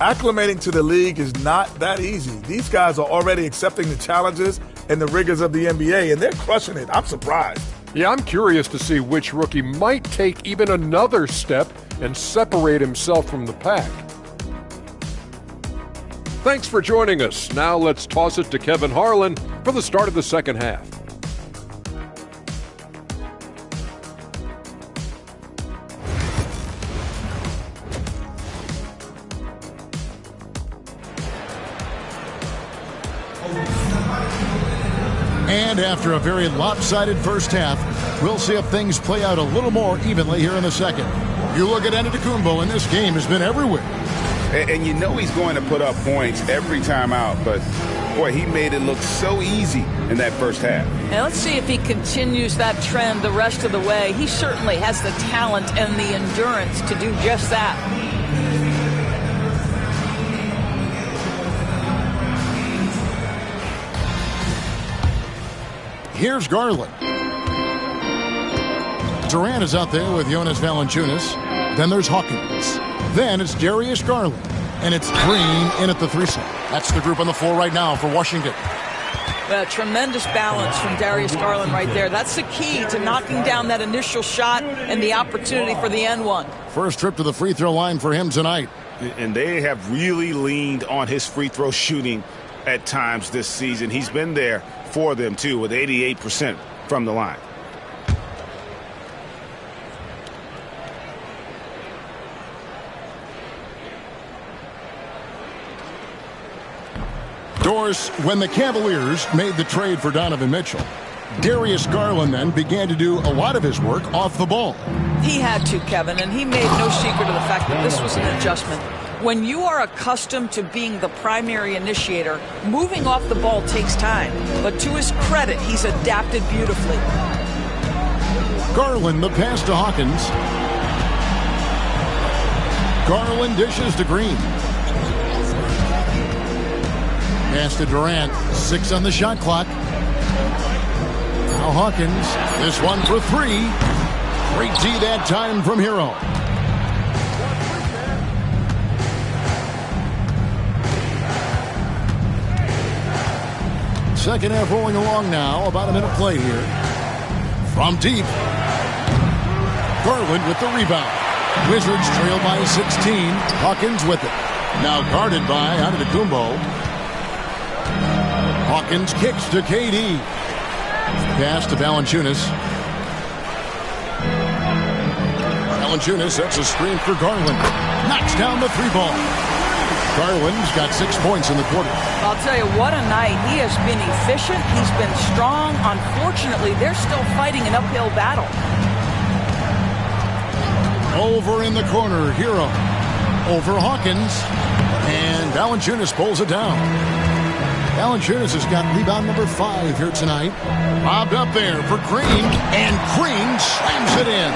[SPEAKER 11] Acclimating to the league is not that easy. These guys are already accepting the challenges and the rigors of the NBA, and they're crushing it. I'm surprised.
[SPEAKER 10] Yeah, I'm curious to see which rookie might take even another step and separate himself from the pack. Thanks for joining us. Now let's toss it to Kevin Harlan for the start of the second half.
[SPEAKER 1] And after a very lopsided first half, we'll see if things play out a little more evenly here in the second. You look at Antetokounmpo, and this game has been everywhere.
[SPEAKER 2] And you know he's going to put up points every time out, but boy, he made it look so easy in that first half.
[SPEAKER 3] And let's see if he continues that trend the rest of the way. He certainly has the talent and the endurance to do just that.
[SPEAKER 1] Here's Garland. Durant is out there with Jonas Valanciunas. Then there's Hawkins. Then it's Darius Garland. And it's Green in at the 3-set. That's the group on the floor right now for Washington.
[SPEAKER 3] Tremendous balance from Darius Garland right there. That's the key to knocking down that initial shot and the opportunity for the end one.
[SPEAKER 1] First trip to the free throw line for him tonight.
[SPEAKER 2] And they have really leaned on his free throw shooting at times this season. He's been there for them, too, with 88% from the line.
[SPEAKER 1] Doris, when the Cavaliers made the trade for Donovan Mitchell, Darius Garland then began to do a lot of his work off the ball.
[SPEAKER 3] He had to, Kevin, and he made no secret of the fact that this was an adjustment. When you are accustomed to being the primary initiator, moving off the ball takes time. But to his credit, he's adapted beautifully.
[SPEAKER 1] Garland, the pass to Hawkins. Garland dishes to Green. Pass to Durant. 6 on the shot clock. Now Hawkins, this one for three. Great D that time from Hero. Second half rolling along now. About a minute played here. From deep. Garland with the rebound. Wizards trail by 16. Hawkins with it. Now guarded by Antetokounmpo. Hawkins kicks to KD. Pass to Valanciunas. Valanciunas sets a screen for Garland. Knocks down the three ball. Garland's got 6 points in the quarter.
[SPEAKER 3] I'll tell you, what a night. He has been efficient. He's been strong. Unfortunately, they're still fighting an uphill battle.
[SPEAKER 1] Over in the corner, Hero. Over Hawkins. And Valanciunas pulls it down. Valanciunas has got rebound number 5 here tonight. Lobbed up there for Green. And Green slams it in.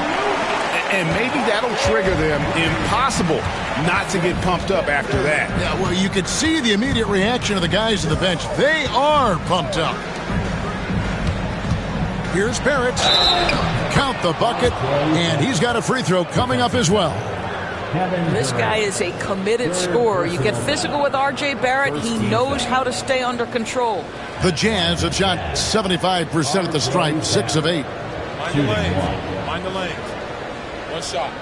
[SPEAKER 5] And maybe that'll trigger them. Impossible not to get pumped up after that.
[SPEAKER 1] Yeah, well, you could see the immediate reaction of the guys on the bench. They are pumped up. Here's Barrett. Count the bucket, and he's got a free throw coming up as well.
[SPEAKER 3] This guy is a committed scorer. You get physical with R.J. Barrett. He knows how to stay under control.
[SPEAKER 1] The Jazz have shot 75% at the stripe, 6 of 8.
[SPEAKER 13] Mind the lane. Mind the lane. One shot.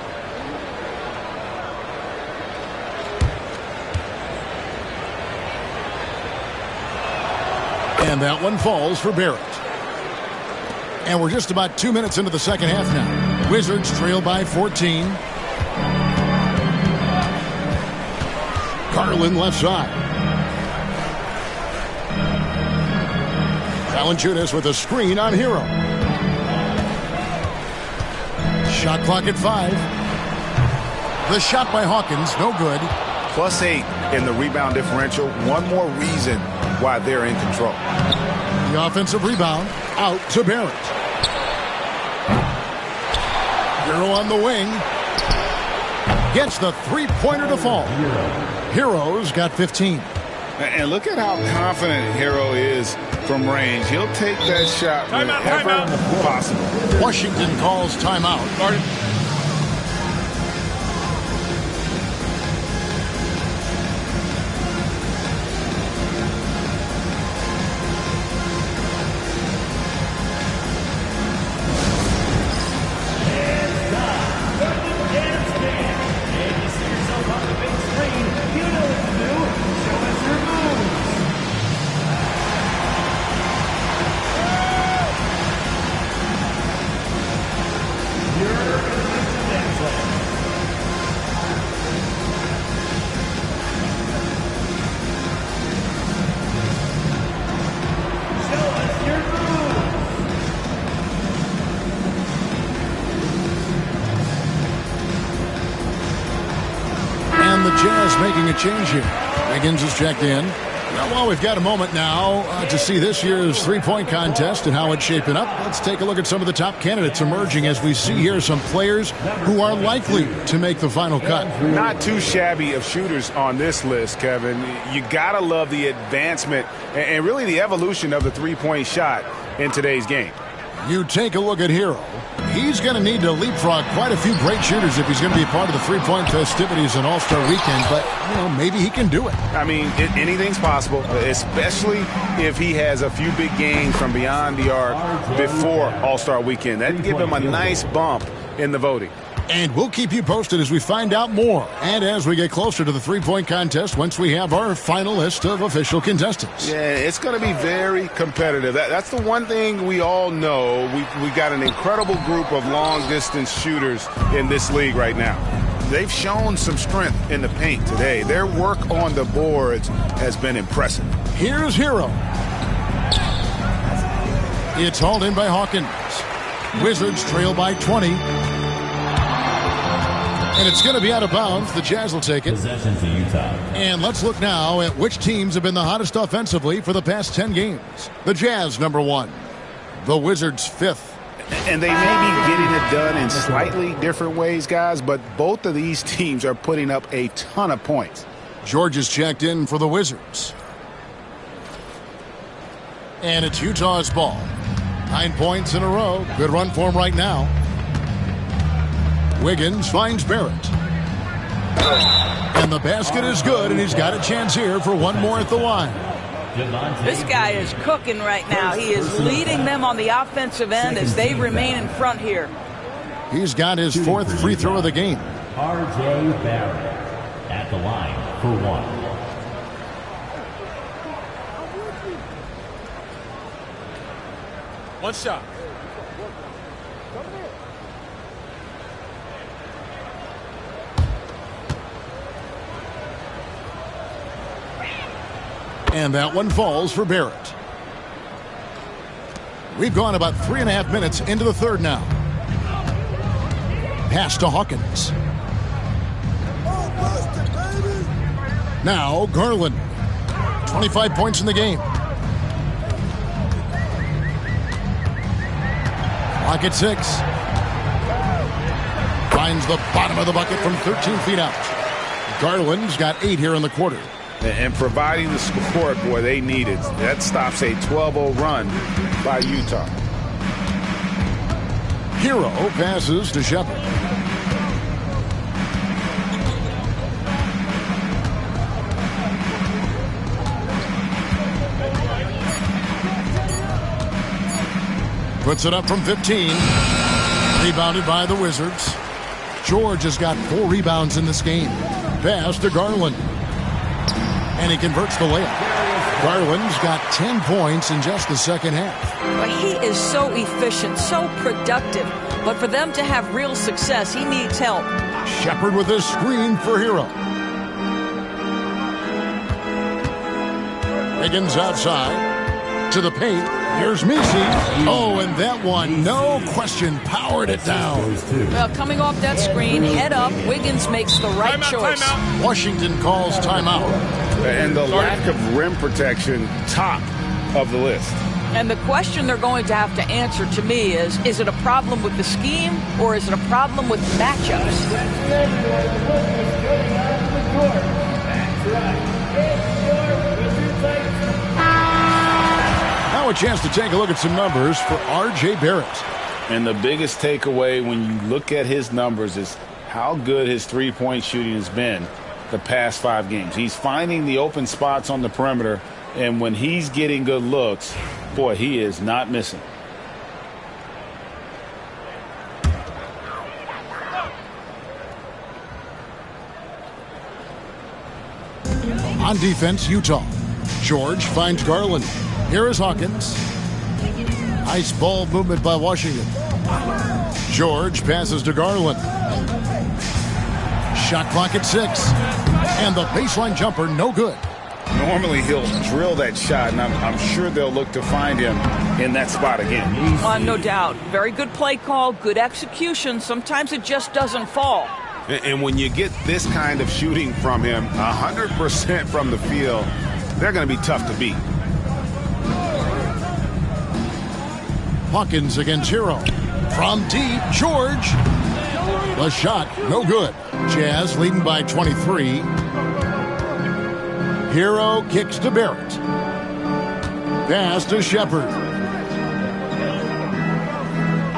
[SPEAKER 1] And that one falls for Barrett. And we're just about 2 minutes into the second half now. Wizards trail by 14. Garland left side. Valanciunas with a screen on Hero. Shot clock at 5. The shot by Hawkins, no good.
[SPEAKER 5] +8 in the rebound differential. One more reason why they're in control.
[SPEAKER 1] The offensive rebound out to Barrett. Hero on the wing. Gets the three-pointer to fall. Hero's got 15.
[SPEAKER 2] And look at how confident Hero is from range. He'll take that shot whenever possible.
[SPEAKER 1] Washington calls timeout. Making a change here. Wiggins is checked in. Well, we've got a moment now to see this year's three-point contest and how it's shaping up. Let's take a look at some of the top candidates emerging as we see here some players who are likely to make the final cut.
[SPEAKER 5] Not too shabby of shooters on this list, Kevin. You gotta love the advancement and really the evolution of the three-point shot in today's game.
[SPEAKER 1] You take a look at Hero. He's going to need to leapfrog quite a few great shooters if he's going to be a part of the three-point festivities on All-Star Weekend, but, maybe he can do it.
[SPEAKER 5] I mean, anything's possible, especially if he has a few big games from beyond the arc before All-Star Weekend. That'd give him a nice bump in the voting.
[SPEAKER 1] And we'll keep you posted as we find out more and as we get closer to the three-point contest once we have our final list of official contestants.
[SPEAKER 5] Yeah, it's going to be very competitive. That's the one thing we all know. We've got an incredible group of long-distance shooters in this league right now. They've shown some strength in the paint today. Their work on the boards has been impressive.
[SPEAKER 1] Here's Hero. It's hauled in by Hawkins. Wizards trail by 20. And it's going to be out of bounds. The Jazz will take it.
[SPEAKER 9] Possession to Utah.
[SPEAKER 1] And let's look now at which teams have been the hottest offensively for the past 10 games. The Jazz, number 1. The Wizards, 5th.
[SPEAKER 5] And they may be getting it done in slightly different ways, guys, but both of these teams are putting up a ton of points.
[SPEAKER 1] George is checked in for the Wizards. And it's Utah's ball. 9 points in a row. Good run for him right now. Wiggins finds Barrett. And the basket is good, and he's got a chance here for one more at the line.
[SPEAKER 3] This guy is cooking right now. He is leading them on the offensive end as they remain in front here.
[SPEAKER 1] He's got his 4th free throw of the game.
[SPEAKER 9] R.J. Barrett at the line for one.
[SPEAKER 13] One shot.
[SPEAKER 1] And that one falls for Barrett. We've gone about 3.5 minutes into the third now. Pass to Hawkins. Now Garland. 25 points in the game. Clock at 6. Finds the bottom of the bucket from 13 feet out. Garland's got 8 here in the quarter.
[SPEAKER 2] And providing the support, boy, they needed. That stops a 12-0 run by Utah.
[SPEAKER 1] Hero passes to Shepard. Puts it up from 15. Rebounded by the Wizards. George has got 4 rebounds in this game. Pass to Garland. And he converts the layup. Garland's got 10 points in just the second half.
[SPEAKER 8] Well, he is so efficient, so productive. But for them to have real success, he needs help.
[SPEAKER 1] Shepard with a screen for Hero. Wiggins outside to the paint. Here's Messi. Oh, and that one, no question, powered it down.
[SPEAKER 8] Well, coming off that screen, head up, Wiggins makes the right choice.
[SPEAKER 1] Washington calls timeout.
[SPEAKER 2] And the lack of rim protection, top of the list.
[SPEAKER 3] And the question they're going to have to answer to me is it a problem with the scheme or is it a problem with matchups?
[SPEAKER 1] Now a chance to take a look at some numbers for R.J. Barrett.
[SPEAKER 2] And the biggest takeaway when you look at his numbers is how good his three-point shooting has been the past 5 games. He's finding the open spots on the perimeter, and when he's getting good looks, boy, he is not missing.
[SPEAKER 1] On defense, Utah. George finds Garland. Here is Hawkins. Nice ball movement by Washington. George passes to Garland. Shot clock at 6. And the baseline jumper, no good.
[SPEAKER 2] Normally he'll drill that shot, and I'm sure they'll look to find him in that spot again.
[SPEAKER 3] No doubt. Very good play call, good execution. Sometimes it just doesn't fall.
[SPEAKER 5] And when you get this kind of shooting from him, 100% from the field, they're going to be tough to beat.
[SPEAKER 1] Hawkins against Hero. From deep, George. The shot, no good. Jazz leading by 23. Hero kicks to Barrett. Pass to Shepard.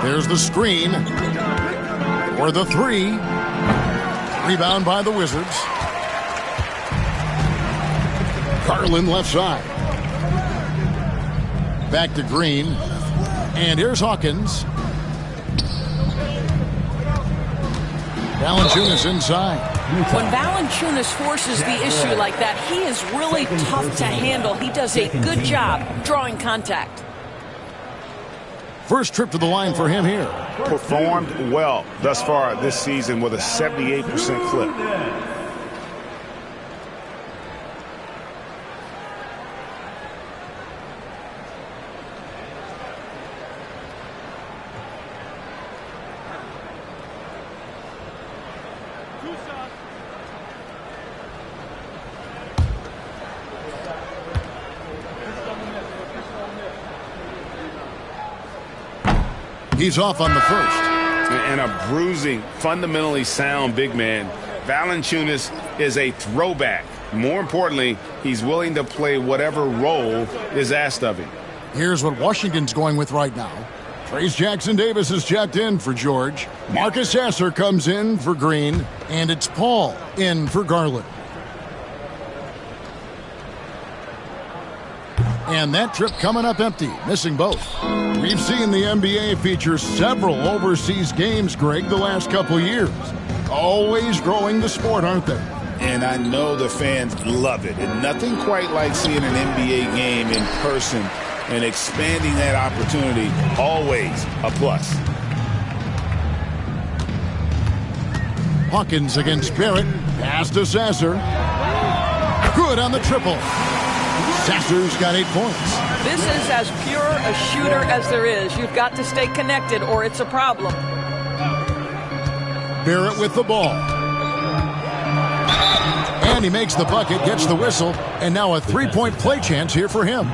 [SPEAKER 1] There's the screen. For the 3. Rebound by the Wizards. Garland left side. Back to Green. And here's Hawkins. Valanciunas inside.
[SPEAKER 8] When Valanciunas forces the issue like that, he is really tough to handle. He does a good job drawing contact.
[SPEAKER 1] First trip to the line for him here.
[SPEAKER 5] Performed well thus far this season with a 78% clip.
[SPEAKER 1] He's off on the first.
[SPEAKER 5] And a bruising, fundamentally sound big man. Valanciunas is a throwback. More importantly, he's willing to play whatever role is asked of him.
[SPEAKER 1] Here's what Washington's going with right now. Trace Jackson-Davis is checked in for George. Marcus Sasser comes in for Green. And it's Paul in for Garland. And that trip coming up empty, missing both. We've seen the NBA feature several overseas games, Greg, the last couple years. Always growing the sport, aren't they?
[SPEAKER 2] And I know the fans love it. And nothing quite like seeing an NBA game in person and expanding that opportunity, always a plus.
[SPEAKER 1] Hawkins against Barrett. Pass to Sasser. Good on the triple. Sasser's got 8 points.
[SPEAKER 3] This is as pure a shooter as there is. You've got to stay connected or it's a problem.
[SPEAKER 1] Barrett with the ball. And he makes the bucket, gets the whistle, and now a 3-point play chance here for him.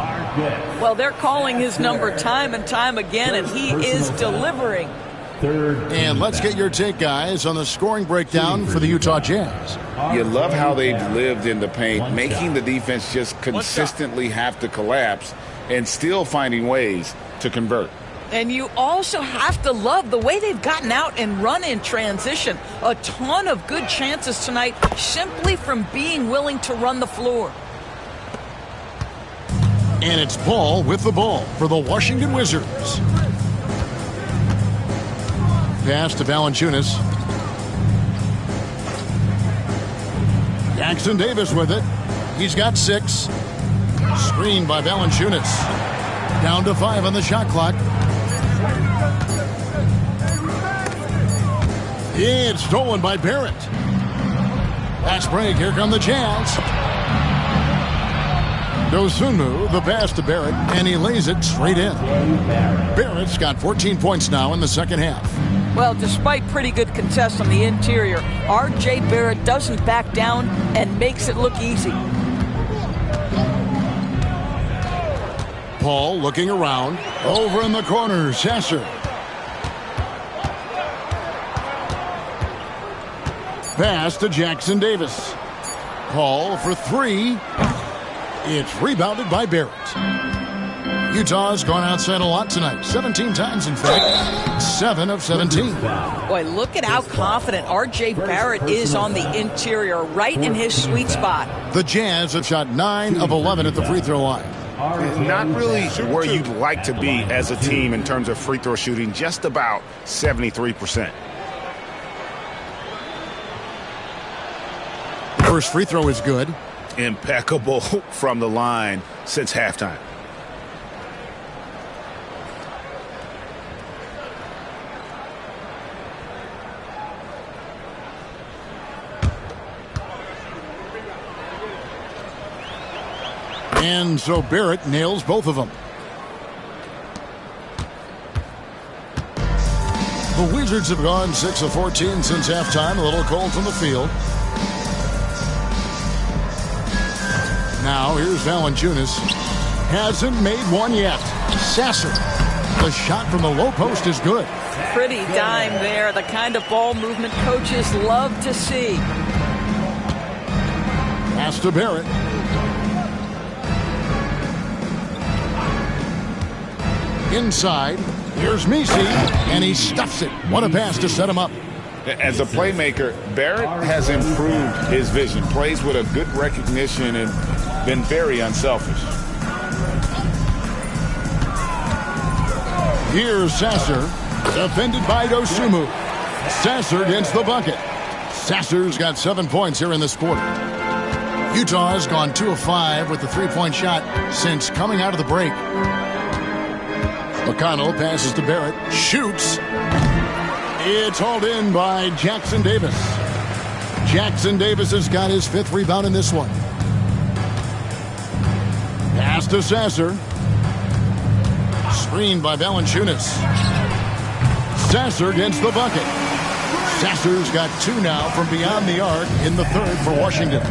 [SPEAKER 3] Well, they're calling his number time and time again, and he is delivering.
[SPEAKER 1] And let's get your take, guys, on the scoring breakdown for the Utah Jazz.
[SPEAKER 2] You love how they've lived in the paint, making the defense just consistently have to collapse and still finding ways to convert.
[SPEAKER 3] And you also have to love the way they've gotten out and run in transition. A ton of good chances tonight simply from being willing to run the floor.
[SPEAKER 1] And it's Paul with the ball for the Washington Wizards. Pass to Valanciunas. Jackson-Davis with it. He's got 6. Screened by Valanciunas. Down to 5 on the shot clock. It's stolen by Barrett. Fast break. Here come the Jazz. Dosunmu, the pass to Barrett, and he lays it straight in. Barrett's got 14 points now in the second half.
[SPEAKER 3] Well, despite pretty good contests on the interior, R.J. Barrett doesn't back down and makes it look easy.
[SPEAKER 1] Paul looking around. Over in the corner, Sasser. Pass to Jackson-Davis. Paul for 3. It's rebounded by Barrett. Utah's gone outside a lot tonight. 17 times, in fact. 7 of 17.
[SPEAKER 3] Boy, look at how confident R.J. Barrett is on the interior, right in his sweet spot.
[SPEAKER 1] The Jazz have shot 9 of 11 at the free throw line.
[SPEAKER 5] Not really where you'd like to be as a team in terms of free throw shooting, just about 73%.
[SPEAKER 1] The first free throw is good.
[SPEAKER 5] Impeccable from the line since halftime.
[SPEAKER 1] And so Barrett nails both of them. The Wizards have gone 6 of 14 since halftime. A little cold from the field. Now here's Valanciunas. Hasn't made one yet. Sasser. The shot from the low post is good.
[SPEAKER 3] Pretty dime there. The kind of ball movement coaches love to see.
[SPEAKER 1] Pass to Barrett. Inside, here's Messi, and he stuffs it. What a pass to set him up.
[SPEAKER 2] As a playmaker, Barrett has improved his vision, plays with a good recognition, and been very unselfish.
[SPEAKER 1] Here's Sasser, defended by Dosunmu. Sasser gets the bucket. Sasser's got 7 points here in this quarter. Utah has gone 2 of 5 with the 3-point shot since coming out of the break. McConnell passes to Barrett, shoots. It's hauled in by Jackson-Davis. Jackson-Davis has got his 5th rebound in this one. Pass to Sasser. Screened by Valanciunas. Sasser gets the bucket. Sasser's got 2 now from beyond the arc in the 3rd for Washington.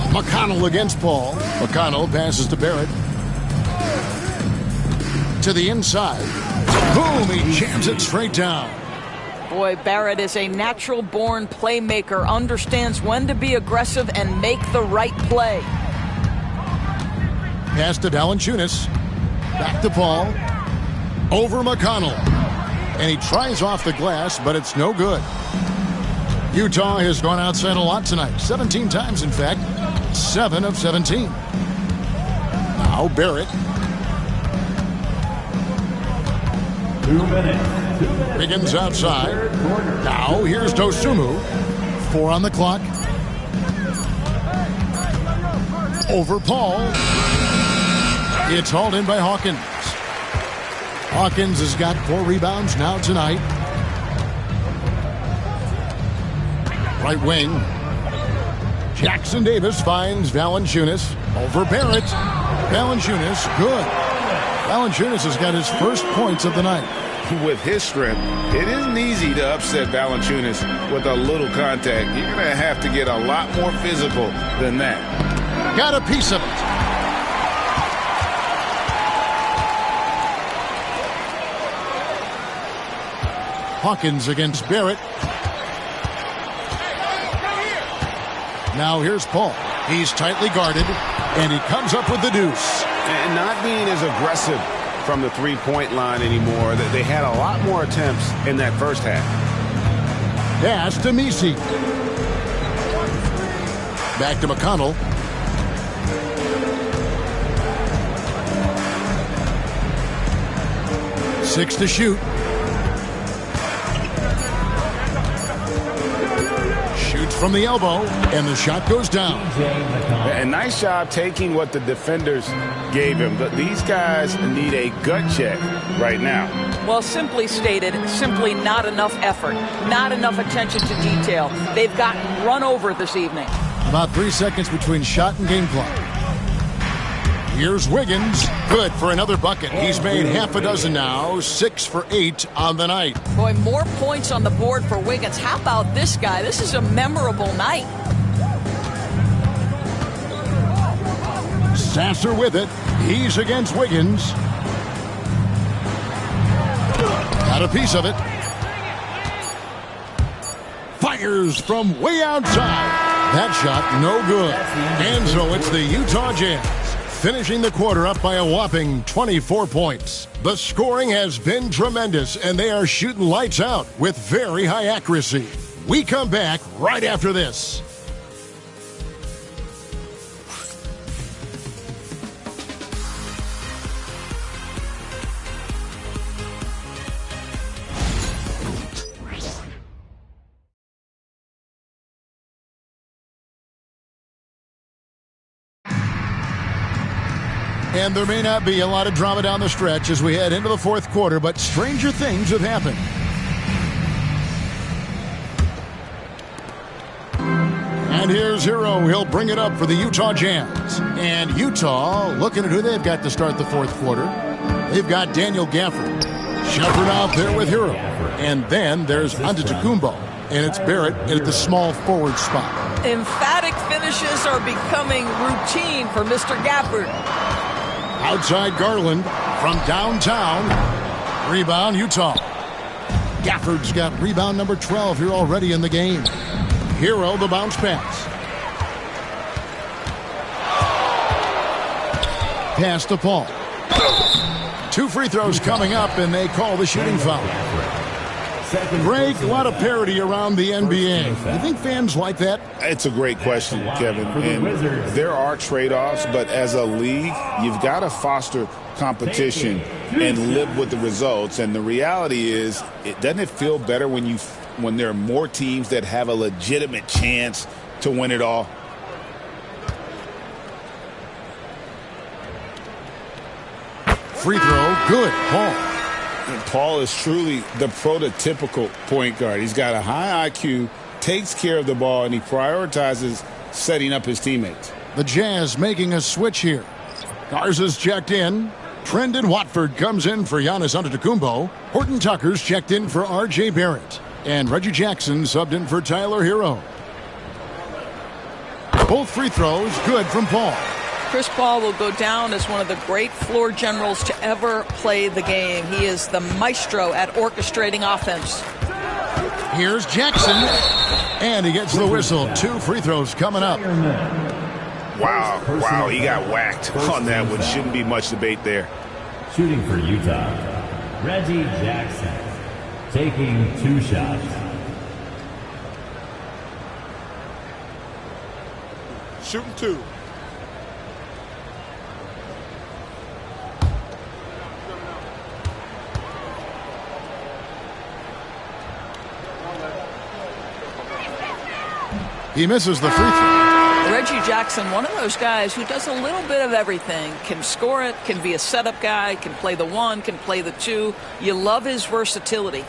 [SPEAKER 1] McConnell against Paul. McConnell passes to Barrett. To the inside. Boom, he jams it straight down.
[SPEAKER 3] Boy, Barrett is a natural-born playmaker, understands when to be aggressive and make the right play.
[SPEAKER 1] Pass to Valanciunas. Back to Paul. Over McConnell. And he tries off the glass, but it's no good. Utah has gone outside a lot tonight. 17 times, in fact. 7 of 17. Now Barrett.
[SPEAKER 9] 2 minutes.
[SPEAKER 1] Wiggins outside. Now here's Dosunmu. 4 on the clock. Over Paul. It's hauled in by Hawkins. Hawkins has got 4 rebounds now tonight. Right wing. Jackson Davis finds Valanciunas. Over Barrett. Valanciunas, good. Valanciunas has got his first points of the night.
[SPEAKER 2] With his strength, it isn't easy to upset Valanciunas with a little contact. You're going to have to get a lot more physical than that.
[SPEAKER 1] Got a piece of it. Hawkins against Barrett. Now here's Paul. He's tightly guarded, and he comes up with the deuce.
[SPEAKER 5] And not being as aggressive from the three-point line anymore. They had a lot more attempts in that first half.
[SPEAKER 1] Pass to Messi. Back to McConnell. Six to shoot. Shoots from the elbow, and the shot goes down.
[SPEAKER 5] A nice job taking what the defenders gave him. But these guys need a gut check right now.
[SPEAKER 3] Well, simply stated, simply not enough effort, not enough attention to detail. They've gotten run over this evening.
[SPEAKER 1] About 3 seconds between shot and game clock. Here's Wiggins. Good for another bucket. He's made half a dozen now. 6 for 8 on the night.
[SPEAKER 3] Boy, more points on the board for Wiggins. How about this guy? This is a memorable night.
[SPEAKER 1] Sasser with it. He's against Wiggins. Got a piece of it. Fires from way outside. That shot no good. And so it's the Utah Jazz finishing the quarter up by a whopping 24 points. The scoring has been tremendous, and they are shooting lights out with very high accuracy. We come back right after this. And there may not be a lot of drama down the stretch as we head into the fourth quarter, but stranger things have happened. And here's Hero. He'll bring it up for the Utah Jazz. And Utah looking at who they've got to start the fourth quarter. They've got Daniel Gafford. Shepherd out there with Hero. And then there's Antetokounmpo. And it's Barrett at the small forward spot.
[SPEAKER 3] Emphatic finishes are becoming routine for Mr. Gafford.
[SPEAKER 1] Outside Garland from downtown. Rebound Utah. Gafford's got rebound number 12 here already in the game. Hero the bounce pass. Pass to Paul. 2 free throws coming up, and they call the shooting foul. Greg, a lot of parity around the NBA. You think fans like that?
[SPEAKER 2] It's a great question, Kevin. And there are trade-offs, but as a league, you've got to foster competition and live with the results. And the reality is, doesn't it feel better when there are more teams that have a legitimate chance to win it all?
[SPEAKER 1] Free throw, good.
[SPEAKER 2] Paul is truly the prototypical point guard. He's got a high IQ, takes care of the ball, and he prioritizes setting up his teammates.
[SPEAKER 1] The Jazz making a switch here. Garza's checked in. Trendon Watford comes in for Giannis Antetokounmpo. Horton Tucker's checked in for R.J. Barrett. And Reggie Jackson subbed in for Tyler Hero. Both free throws good from Paul.
[SPEAKER 3] Chris Paul will go down as one of the great floor generals to ever play the game. He is the maestro at orchestrating offense.
[SPEAKER 1] Here's Jackson, and he gets the whistle. 2 free throws coming up.
[SPEAKER 5] Wow, he got whacked on that one. Shouldn't be much debate there.
[SPEAKER 9] Shooting for Utah, Reggie Jackson, taking 2 shots.
[SPEAKER 13] Shooting 2.
[SPEAKER 1] He misses the free throw.
[SPEAKER 3] Reggie Jackson, one of those guys who does a little bit of everything. Can score it, can be a setup guy, can play the 1, can play the 2. You love his versatility.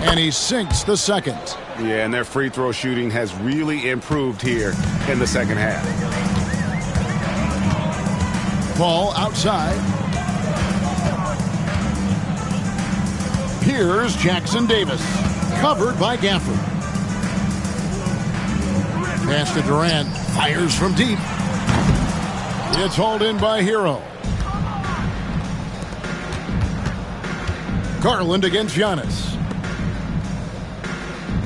[SPEAKER 1] And he sinks the second.
[SPEAKER 5] Yeah, and their free throw shooting has really improved here in the second half.
[SPEAKER 1] Ball outside. Here's Jackson Davis, covered by Gafford. Pass to Durant, fires from deep. It's hauled in by Hero. Garland against Giannis.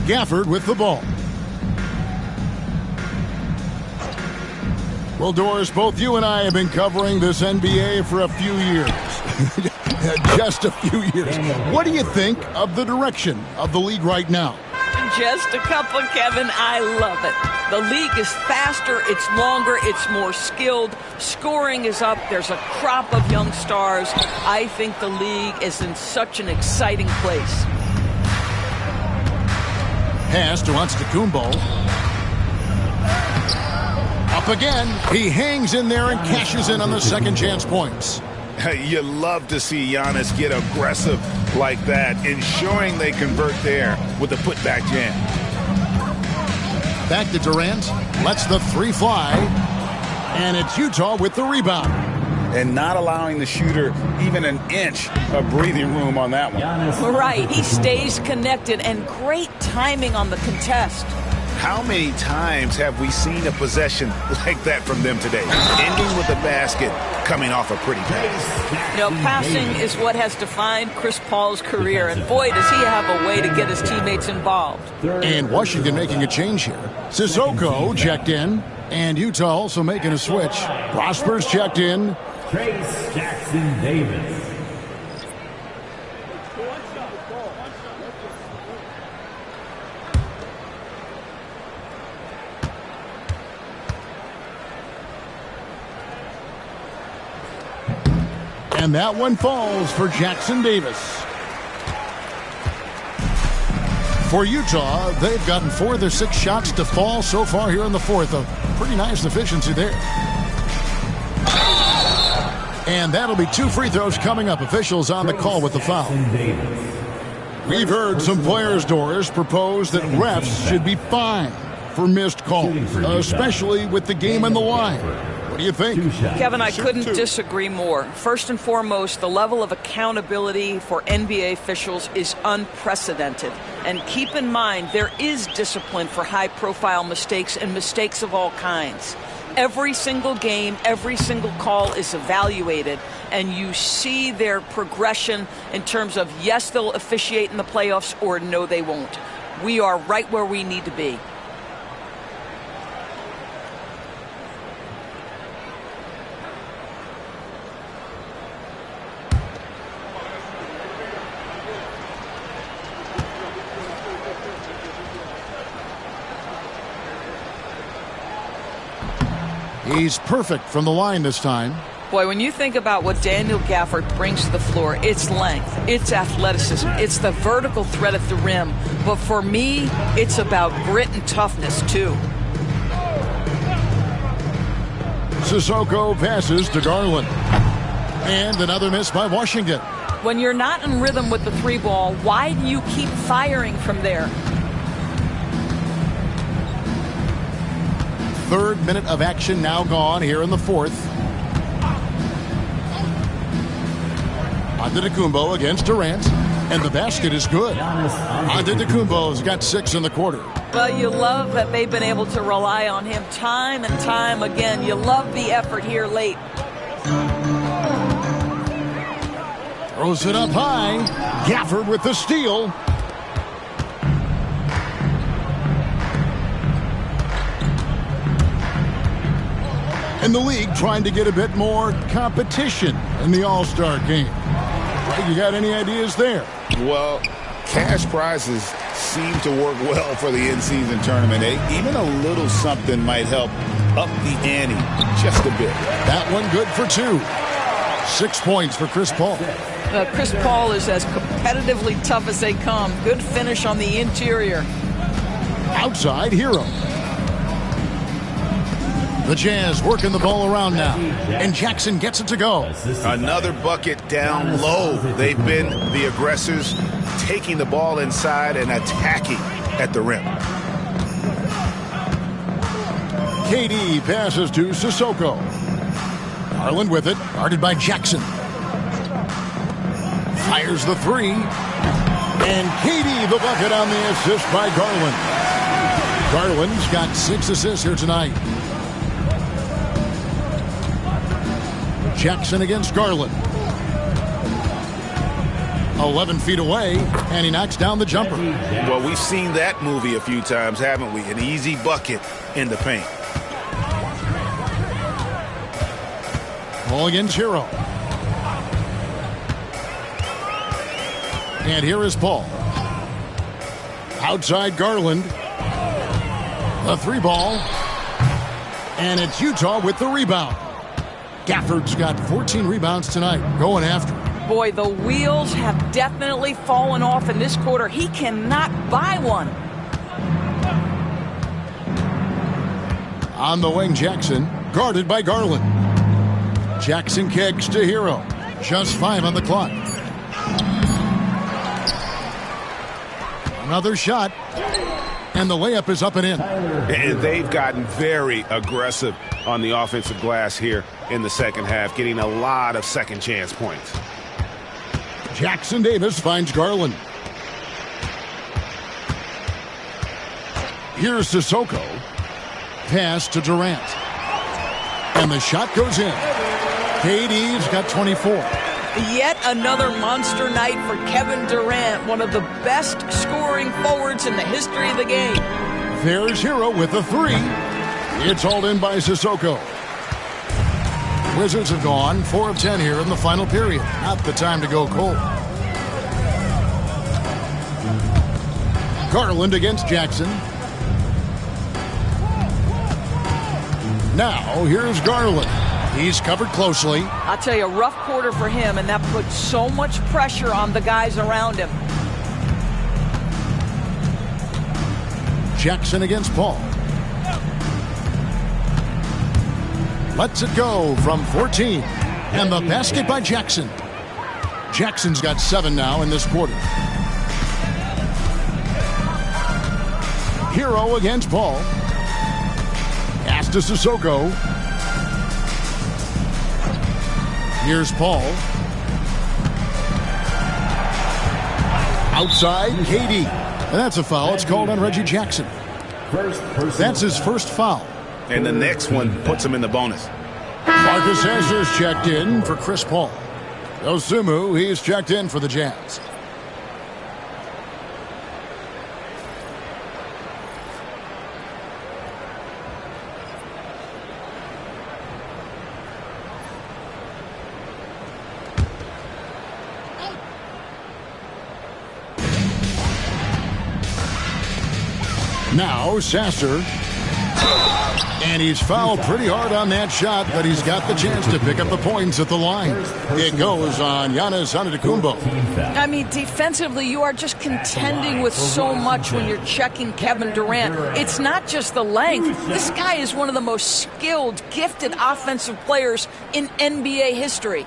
[SPEAKER 1] Gafford with the ball. Well, Doris, both you and I have been covering this NBA for a few years. Just a few years. What do you think of the direction of the league right now?
[SPEAKER 3] Just a couple, Kevin. I love it. The league is faster, it's longer, it's more skilled. Scoring is up. There's a crop of young stars. I think the league is in such an exciting place.
[SPEAKER 1] Pass to Antetokounmpo. Up again. He hangs in there and cashes in on the second chance points.
[SPEAKER 5] You love to see Giannis get aggressive like that, ensuring they convert there with a putback jam.
[SPEAKER 1] Back to Durant. Lets the 3 fly. And it's Utah with the rebound.
[SPEAKER 5] And not allowing the shooter even an inch of breathing room on that one.
[SPEAKER 3] Right. He stays connected, and great timing on the contest.
[SPEAKER 5] How many times have we seen a possession like that from them today? Ending with a basket, coming off a pretty pass.
[SPEAKER 3] You know, passing is what has defined Chris Paul's career, and boy, does he have a way to get his teammates involved.
[SPEAKER 1] And Washington making a change here. Sissoko checked in, and Utah also making a switch. Prosper's checked in.
[SPEAKER 9] Trace Jackson Davis.
[SPEAKER 1] And that one falls for Jackson Davis. For Utah, they've gotten 4 of their 6 shots to fall so far here in the fourth. A pretty nice efficiency there. And that'll be 2 free throws coming up. Officials on the call with the foul. We've heard some players, Doris, propose that refs should be fined for missed calls, especially with the game on the line. What do you think?
[SPEAKER 3] Kevin, I couldn't disagree more. First and foremost, the level of accountability for NBA officials is unprecedented. And keep in mind, there is discipline for high-profile mistakes and mistakes of all kinds. Every single game, every single call is evaluated, and you see their progression in terms of, yes, they'll officiate in the playoffs, or no, they won't. We are right where we need to be.
[SPEAKER 1] He's perfect from the line this time.
[SPEAKER 3] Boy, when you think about what Daniel Gafford brings to the floor, it's length, it's athleticism, it's the vertical threat at the rim. But for me, it's about grit and toughness, too.
[SPEAKER 1] Sissoko passes to Garland. And another miss by Washington.
[SPEAKER 3] When you're not in rhythm with the 3-ball, why do you keep firing from there?
[SPEAKER 1] 3rd minute of action now gone here in the 4th. Antetokounmpo against Durant, and the basket is good. Antetokounmpo's got 6 in the quarter.
[SPEAKER 3] Well, you love that they've been able to rely on him time and time again. You love the effort here late.
[SPEAKER 1] Throws it up high. Gafford with the steal. And the league trying to get a bit more competition in the All-Star game. Greg, you got any ideas there?
[SPEAKER 2] Well, cash prizes seem to work well for the in-season tournament. Even a little something might help up the ante just a bit.
[SPEAKER 1] That one good for 2. 6 points for Chris Paul.
[SPEAKER 3] Chris Paul is as competitively tough as they come. Good finish on the interior.
[SPEAKER 1] Outside, Hero. The Jazz working the ball around now. And Jackson gets it to go.
[SPEAKER 5] Another bucket down low. They've been the aggressors, taking the ball inside and attacking at the rim.
[SPEAKER 1] KD passes to Sissoko. Garland with it, guarded by Jackson. Fires the 3. And KD the bucket on the assist by Garland. Garland's got 6 assists here tonight. Jackson against Garland. 11 feet away, and he knocks down the jumper.
[SPEAKER 5] Well, we've seen that movie a few times, haven't we? An easy bucket in the paint.
[SPEAKER 1] Ball against Hero. And here is Paul. Outside Garland. The 3 ball. And it's Utah with the rebound. Gafford's got 14 rebounds tonight, going after it.
[SPEAKER 3] Boy, the wheels have definitely fallen off in this quarter. He cannot buy one.
[SPEAKER 1] On the wing, Jackson, guarded by Garland. Jackson kicks to Hero. Just 5 on the clock. Another shot. And the layup is up and in.
[SPEAKER 5] And they've gotten very aggressive on the offensive glass here in the second half, getting a lot of second chance points.
[SPEAKER 1] Jackson Davis finds Garland. Here's Sissoko. Pass to Durant. And the shot goes in. KD's got 24.
[SPEAKER 3] Yet another monster night for Kevin Durant, one of the best scoring forwards in the history of the game.
[SPEAKER 1] There's Hero with the 3. It's hauled in by Sissoko. Wizards have gone 4 of 10 here in the final period. Not the time to go cold. Garland against Jackson. Now here's Garland. He's covered closely.
[SPEAKER 3] I'll tell you, a rough quarter for him, and that puts so much pressure on the guys around him.
[SPEAKER 1] Jackson against Paul. Lets it go from 14. And the basket by Jackson. Jackson's got 7 now in this quarter. Hero against Paul. Pass to Sissoko. Here's Paul. Outside, KD. And that's a foul. It's called on Reggie Jackson. That's his first foul.
[SPEAKER 5] And the next one puts him in the bonus.
[SPEAKER 1] Marcus Sasser's checked in for Chris Paul. Osumu, he's checked in for the Jazz. Now Sasser, and he's fouled pretty hard on that shot, but he's got the chance to pick up the points at the line. It goes on Giannis Antetokounmpo.
[SPEAKER 3] I mean, defensively, you are just contending with so much when you're checking Kevin Durant. It's not just the length. This guy is one of the most skilled, gifted offensive players in NBA history.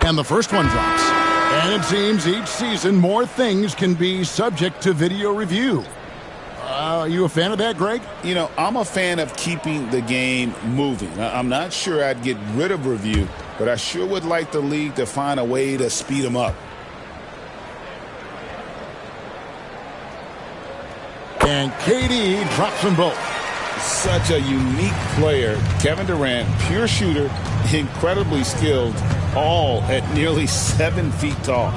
[SPEAKER 1] And the first one drops. And it seems each season more things can be subject to video review. Are you a fan of that, Greg?
[SPEAKER 2] You know, I'm a fan of keeping the game moving. I'm not sure I'd get rid of review, but I sure would like the league to find a way to speed them up.
[SPEAKER 1] And KD drops them both.
[SPEAKER 2] Such a unique player. Kevin Durant, pure shooter, incredibly skilled, all at nearly 7 feet tall.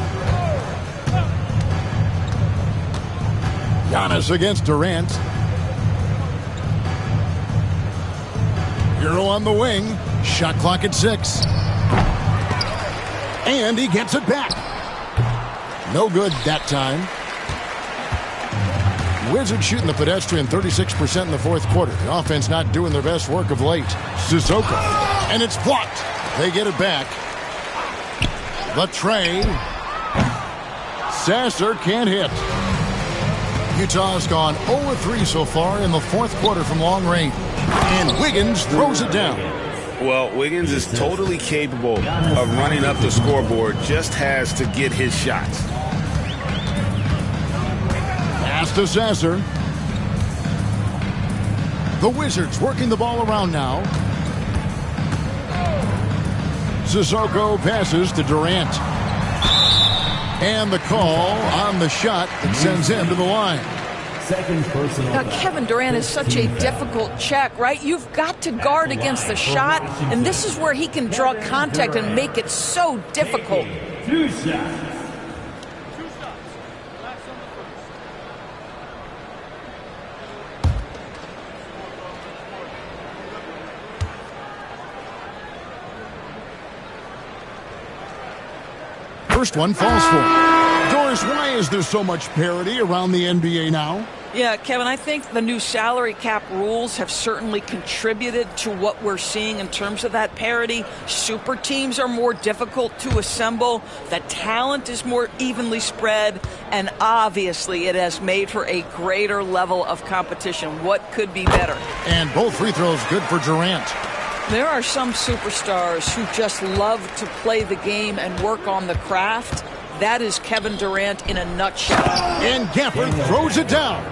[SPEAKER 1] Giannis against Durant. Hero on the wing. Shot clock at 6. And he gets it back. No good that time. Wizards shooting the pedestrian 36% in the fourth quarter. The offense not doing their best work of late. Sissoko. And it's blocked. They get it back. The tray. Sasser can't hit. Utah's gone 0-3 so far in the fourth quarter from long range. And Wiggins throws it down.
[SPEAKER 2] Well, Wiggins is totally capable of running up the scoreboard. Just has to get his shots.
[SPEAKER 1] Pass to Sasser. The Wizards working the ball around now. Sissoko passes to Durant. And the call on the shot that sends him to the line.
[SPEAKER 8] Now, Kevin Durant is such a difficult check, right? You've got to guard against the shot, and this is where he can draw contact and make it so difficult.
[SPEAKER 9] 2 shots.
[SPEAKER 1] First one falls for him. Doris, why is there so much parity around the NBA now?
[SPEAKER 3] Yeah, Kevin, I think the new salary cap rules have certainly contributed to what we're seeing in terms of that parity. Super teams are more difficult to assemble. The talent is more evenly spread. And obviously, it has made for a greater level of competition. What could be better?
[SPEAKER 1] And both free throws good for Durant.
[SPEAKER 3] There are some superstars who just love to play the game and work on the craft. That is Kevin Durant in a nutshell.
[SPEAKER 1] And Gafford throws it down.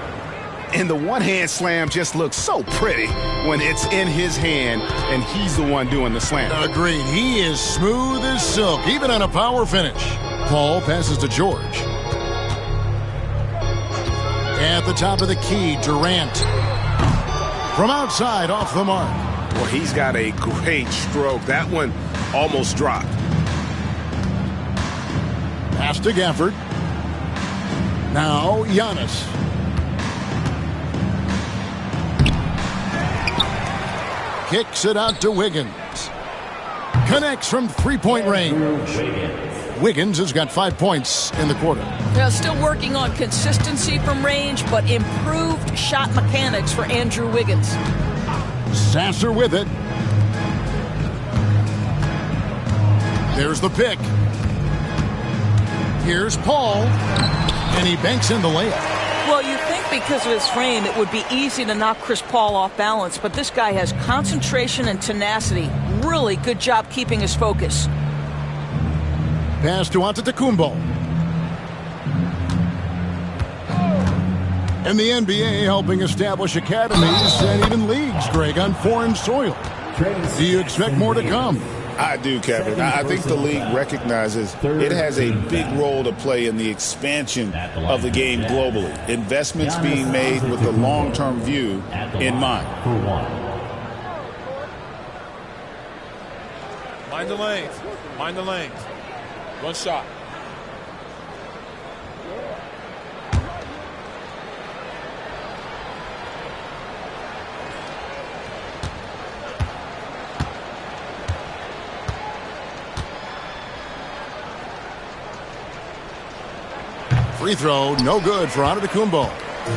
[SPEAKER 5] And the one-hand slam just looks so pretty when it's in his hand and he's the one doing the slam.
[SPEAKER 1] Agreed. He is smooth as silk, even on a power finish. Paul passes to George. At the top of the key, Durant. From outside, off the mark.
[SPEAKER 5] Well, he's got a great stroke. That one almost dropped.
[SPEAKER 1] Pass to Gafford. Now Giannis. Kicks it out to Wiggins. Connects from three-point range. Wiggins has got 5 points in the quarter.
[SPEAKER 8] Yeah, still working on consistency from range, but improved shot mechanics for Andrew Wiggins.
[SPEAKER 1] Sasser with it. There's the pick. Here's Paul. And he banks in the layup.
[SPEAKER 3] Well, you think because of his frame, it would be easy to knock Chris Paul off balance, but this guy has concentration and tenacity. Really good job keeping his focus.
[SPEAKER 1] Pass to Antetokounmpo. And the NBA helping establish academies and even leagues, Greg, on foreign soil. Do you expect more to come?
[SPEAKER 2] I do, Kevin. I think the league recognizes it has a big role to play in the expansion of the game globally. Investments being made with the long-term view in mind.
[SPEAKER 13] Mind the lanes. Mind the lanes. One shot.
[SPEAKER 1] Free throw, no good for Antetokounmpo.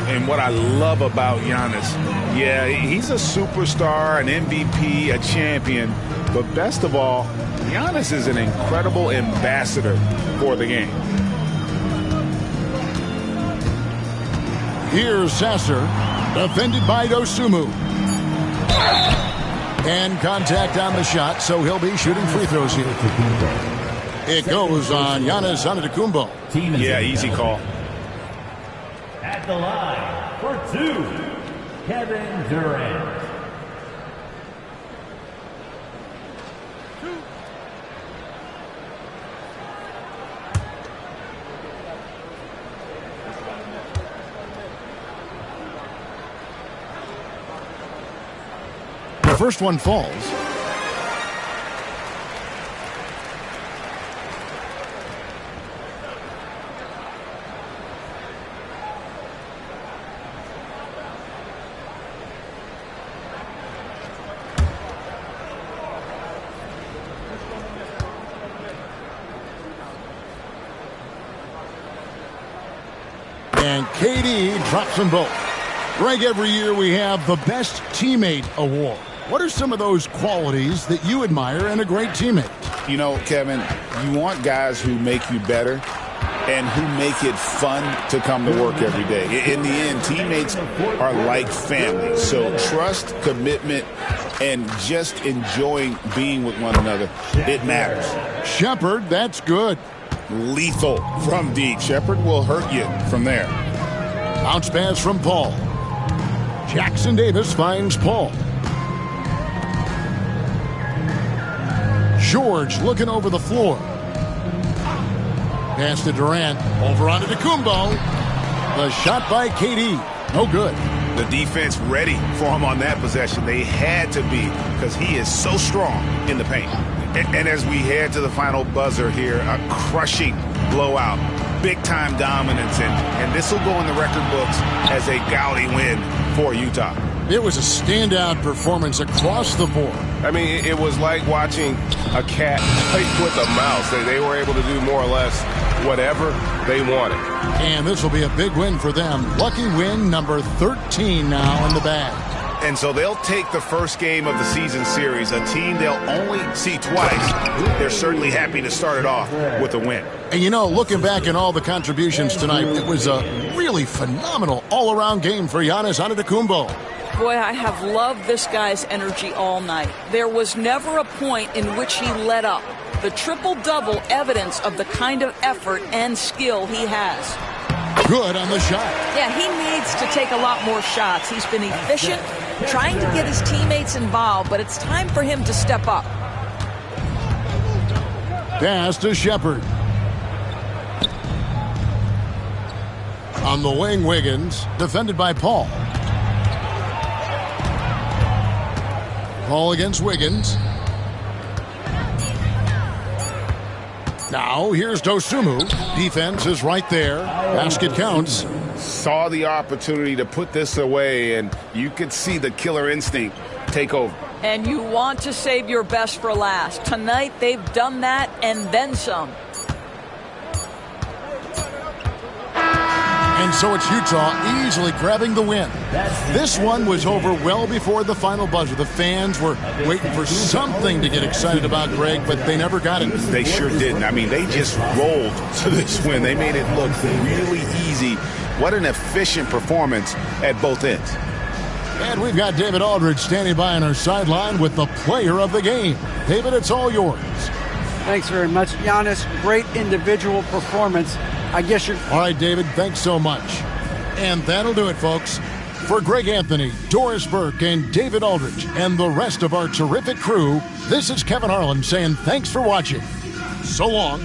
[SPEAKER 2] And what I love about Giannis, yeah, he's a superstar, an MVP, a champion, but best of all, Giannis is an incredible ambassador for the game.
[SPEAKER 1] Here's Sasser, defended by Dosunmu. And contact on the shot, so he'll be shooting free throws here. It goes on Giannis Antetokounmpo.
[SPEAKER 2] Yeah, easy call.
[SPEAKER 9] At the line for 2, Kevin Durant.
[SPEAKER 1] first one falls. And KD drops them both. Greg, every year we have the Best Teammate Award. What are some of those qualities that you admire in a great teammate?
[SPEAKER 2] You know, Kevin, you want guys who make you better and who make it fun to come to work every day. In the end, teammates are like family. So trust, commitment, and just enjoying being with one another, it matters.
[SPEAKER 1] Shepard, that's good.
[SPEAKER 2] Lethal from deep. Shepard will hurt you from there.
[SPEAKER 1] Bounce pass from Paul. Jackson Davis finds Paul. George looking over the floor. Pass to Durant. Over onto Kumbo. The shot by KD. No good.
[SPEAKER 5] The defense ready for him on that possession. They had to be because he is so strong in the paint. And as we head to the final buzzer here, a crushing blowout, big-time dominance, and this will go in the record books as a gaudy win for Utah.
[SPEAKER 1] It was a standout performance across the board.
[SPEAKER 14] I mean, it was like watching a cat play with a mouse. They were able to do more or less whatever they wanted.
[SPEAKER 1] And this will be a big win for them. Lucky win number 13 now in the bag.
[SPEAKER 5] And so they'll take the first game of the season series, a team they'll only see twice. They're certainly happy to start it off with a win.
[SPEAKER 1] And, you know, looking back at all the contributions tonight, it was a really phenomenal all-around game for Giannis Antetokounmpo.
[SPEAKER 3] Boy, I have loved this guy's energy all night. There was never a point in which he let up. The triple-double evidence of the kind of effort and skill he has.
[SPEAKER 1] Good on the shot.
[SPEAKER 3] Yeah, he needs to take a lot more shots. He's been efficient, trying to get his teammates involved, but it's time for him to step up.
[SPEAKER 1] Pass to Shepard. On the wing, Wiggins, defended by Paul. Paul against Wiggins. Now, here's Dosunmu. Defense is right there. Basket counts.
[SPEAKER 5] Saw the opportunity to put this away, and you could see the killer instinct take over.
[SPEAKER 3] And you want to save your best for last. Tonight, they've done that and then some.
[SPEAKER 1] And so it's Utah easily grabbing the win. This one was over well before the final buzzer. The fans were waiting for something to get excited about, Greg, but they never got it.
[SPEAKER 5] They sure didn't. I mean, they just rolled to this win. They made it look really easy. What an efficient performance at both ends.
[SPEAKER 1] And we've got David Aldridge standing by on our sideline with the player of the game. David, it's all yours.
[SPEAKER 4] Thanks very much, Giannis. Great individual performance. I guess you're...
[SPEAKER 1] All right, David, thanks so much. And that'll do it, folks. For Greg Anthony, Doris Burke, and David Aldridge, and the rest of our terrific crew, this is Kevin Harlan saying thanks for watching. So long.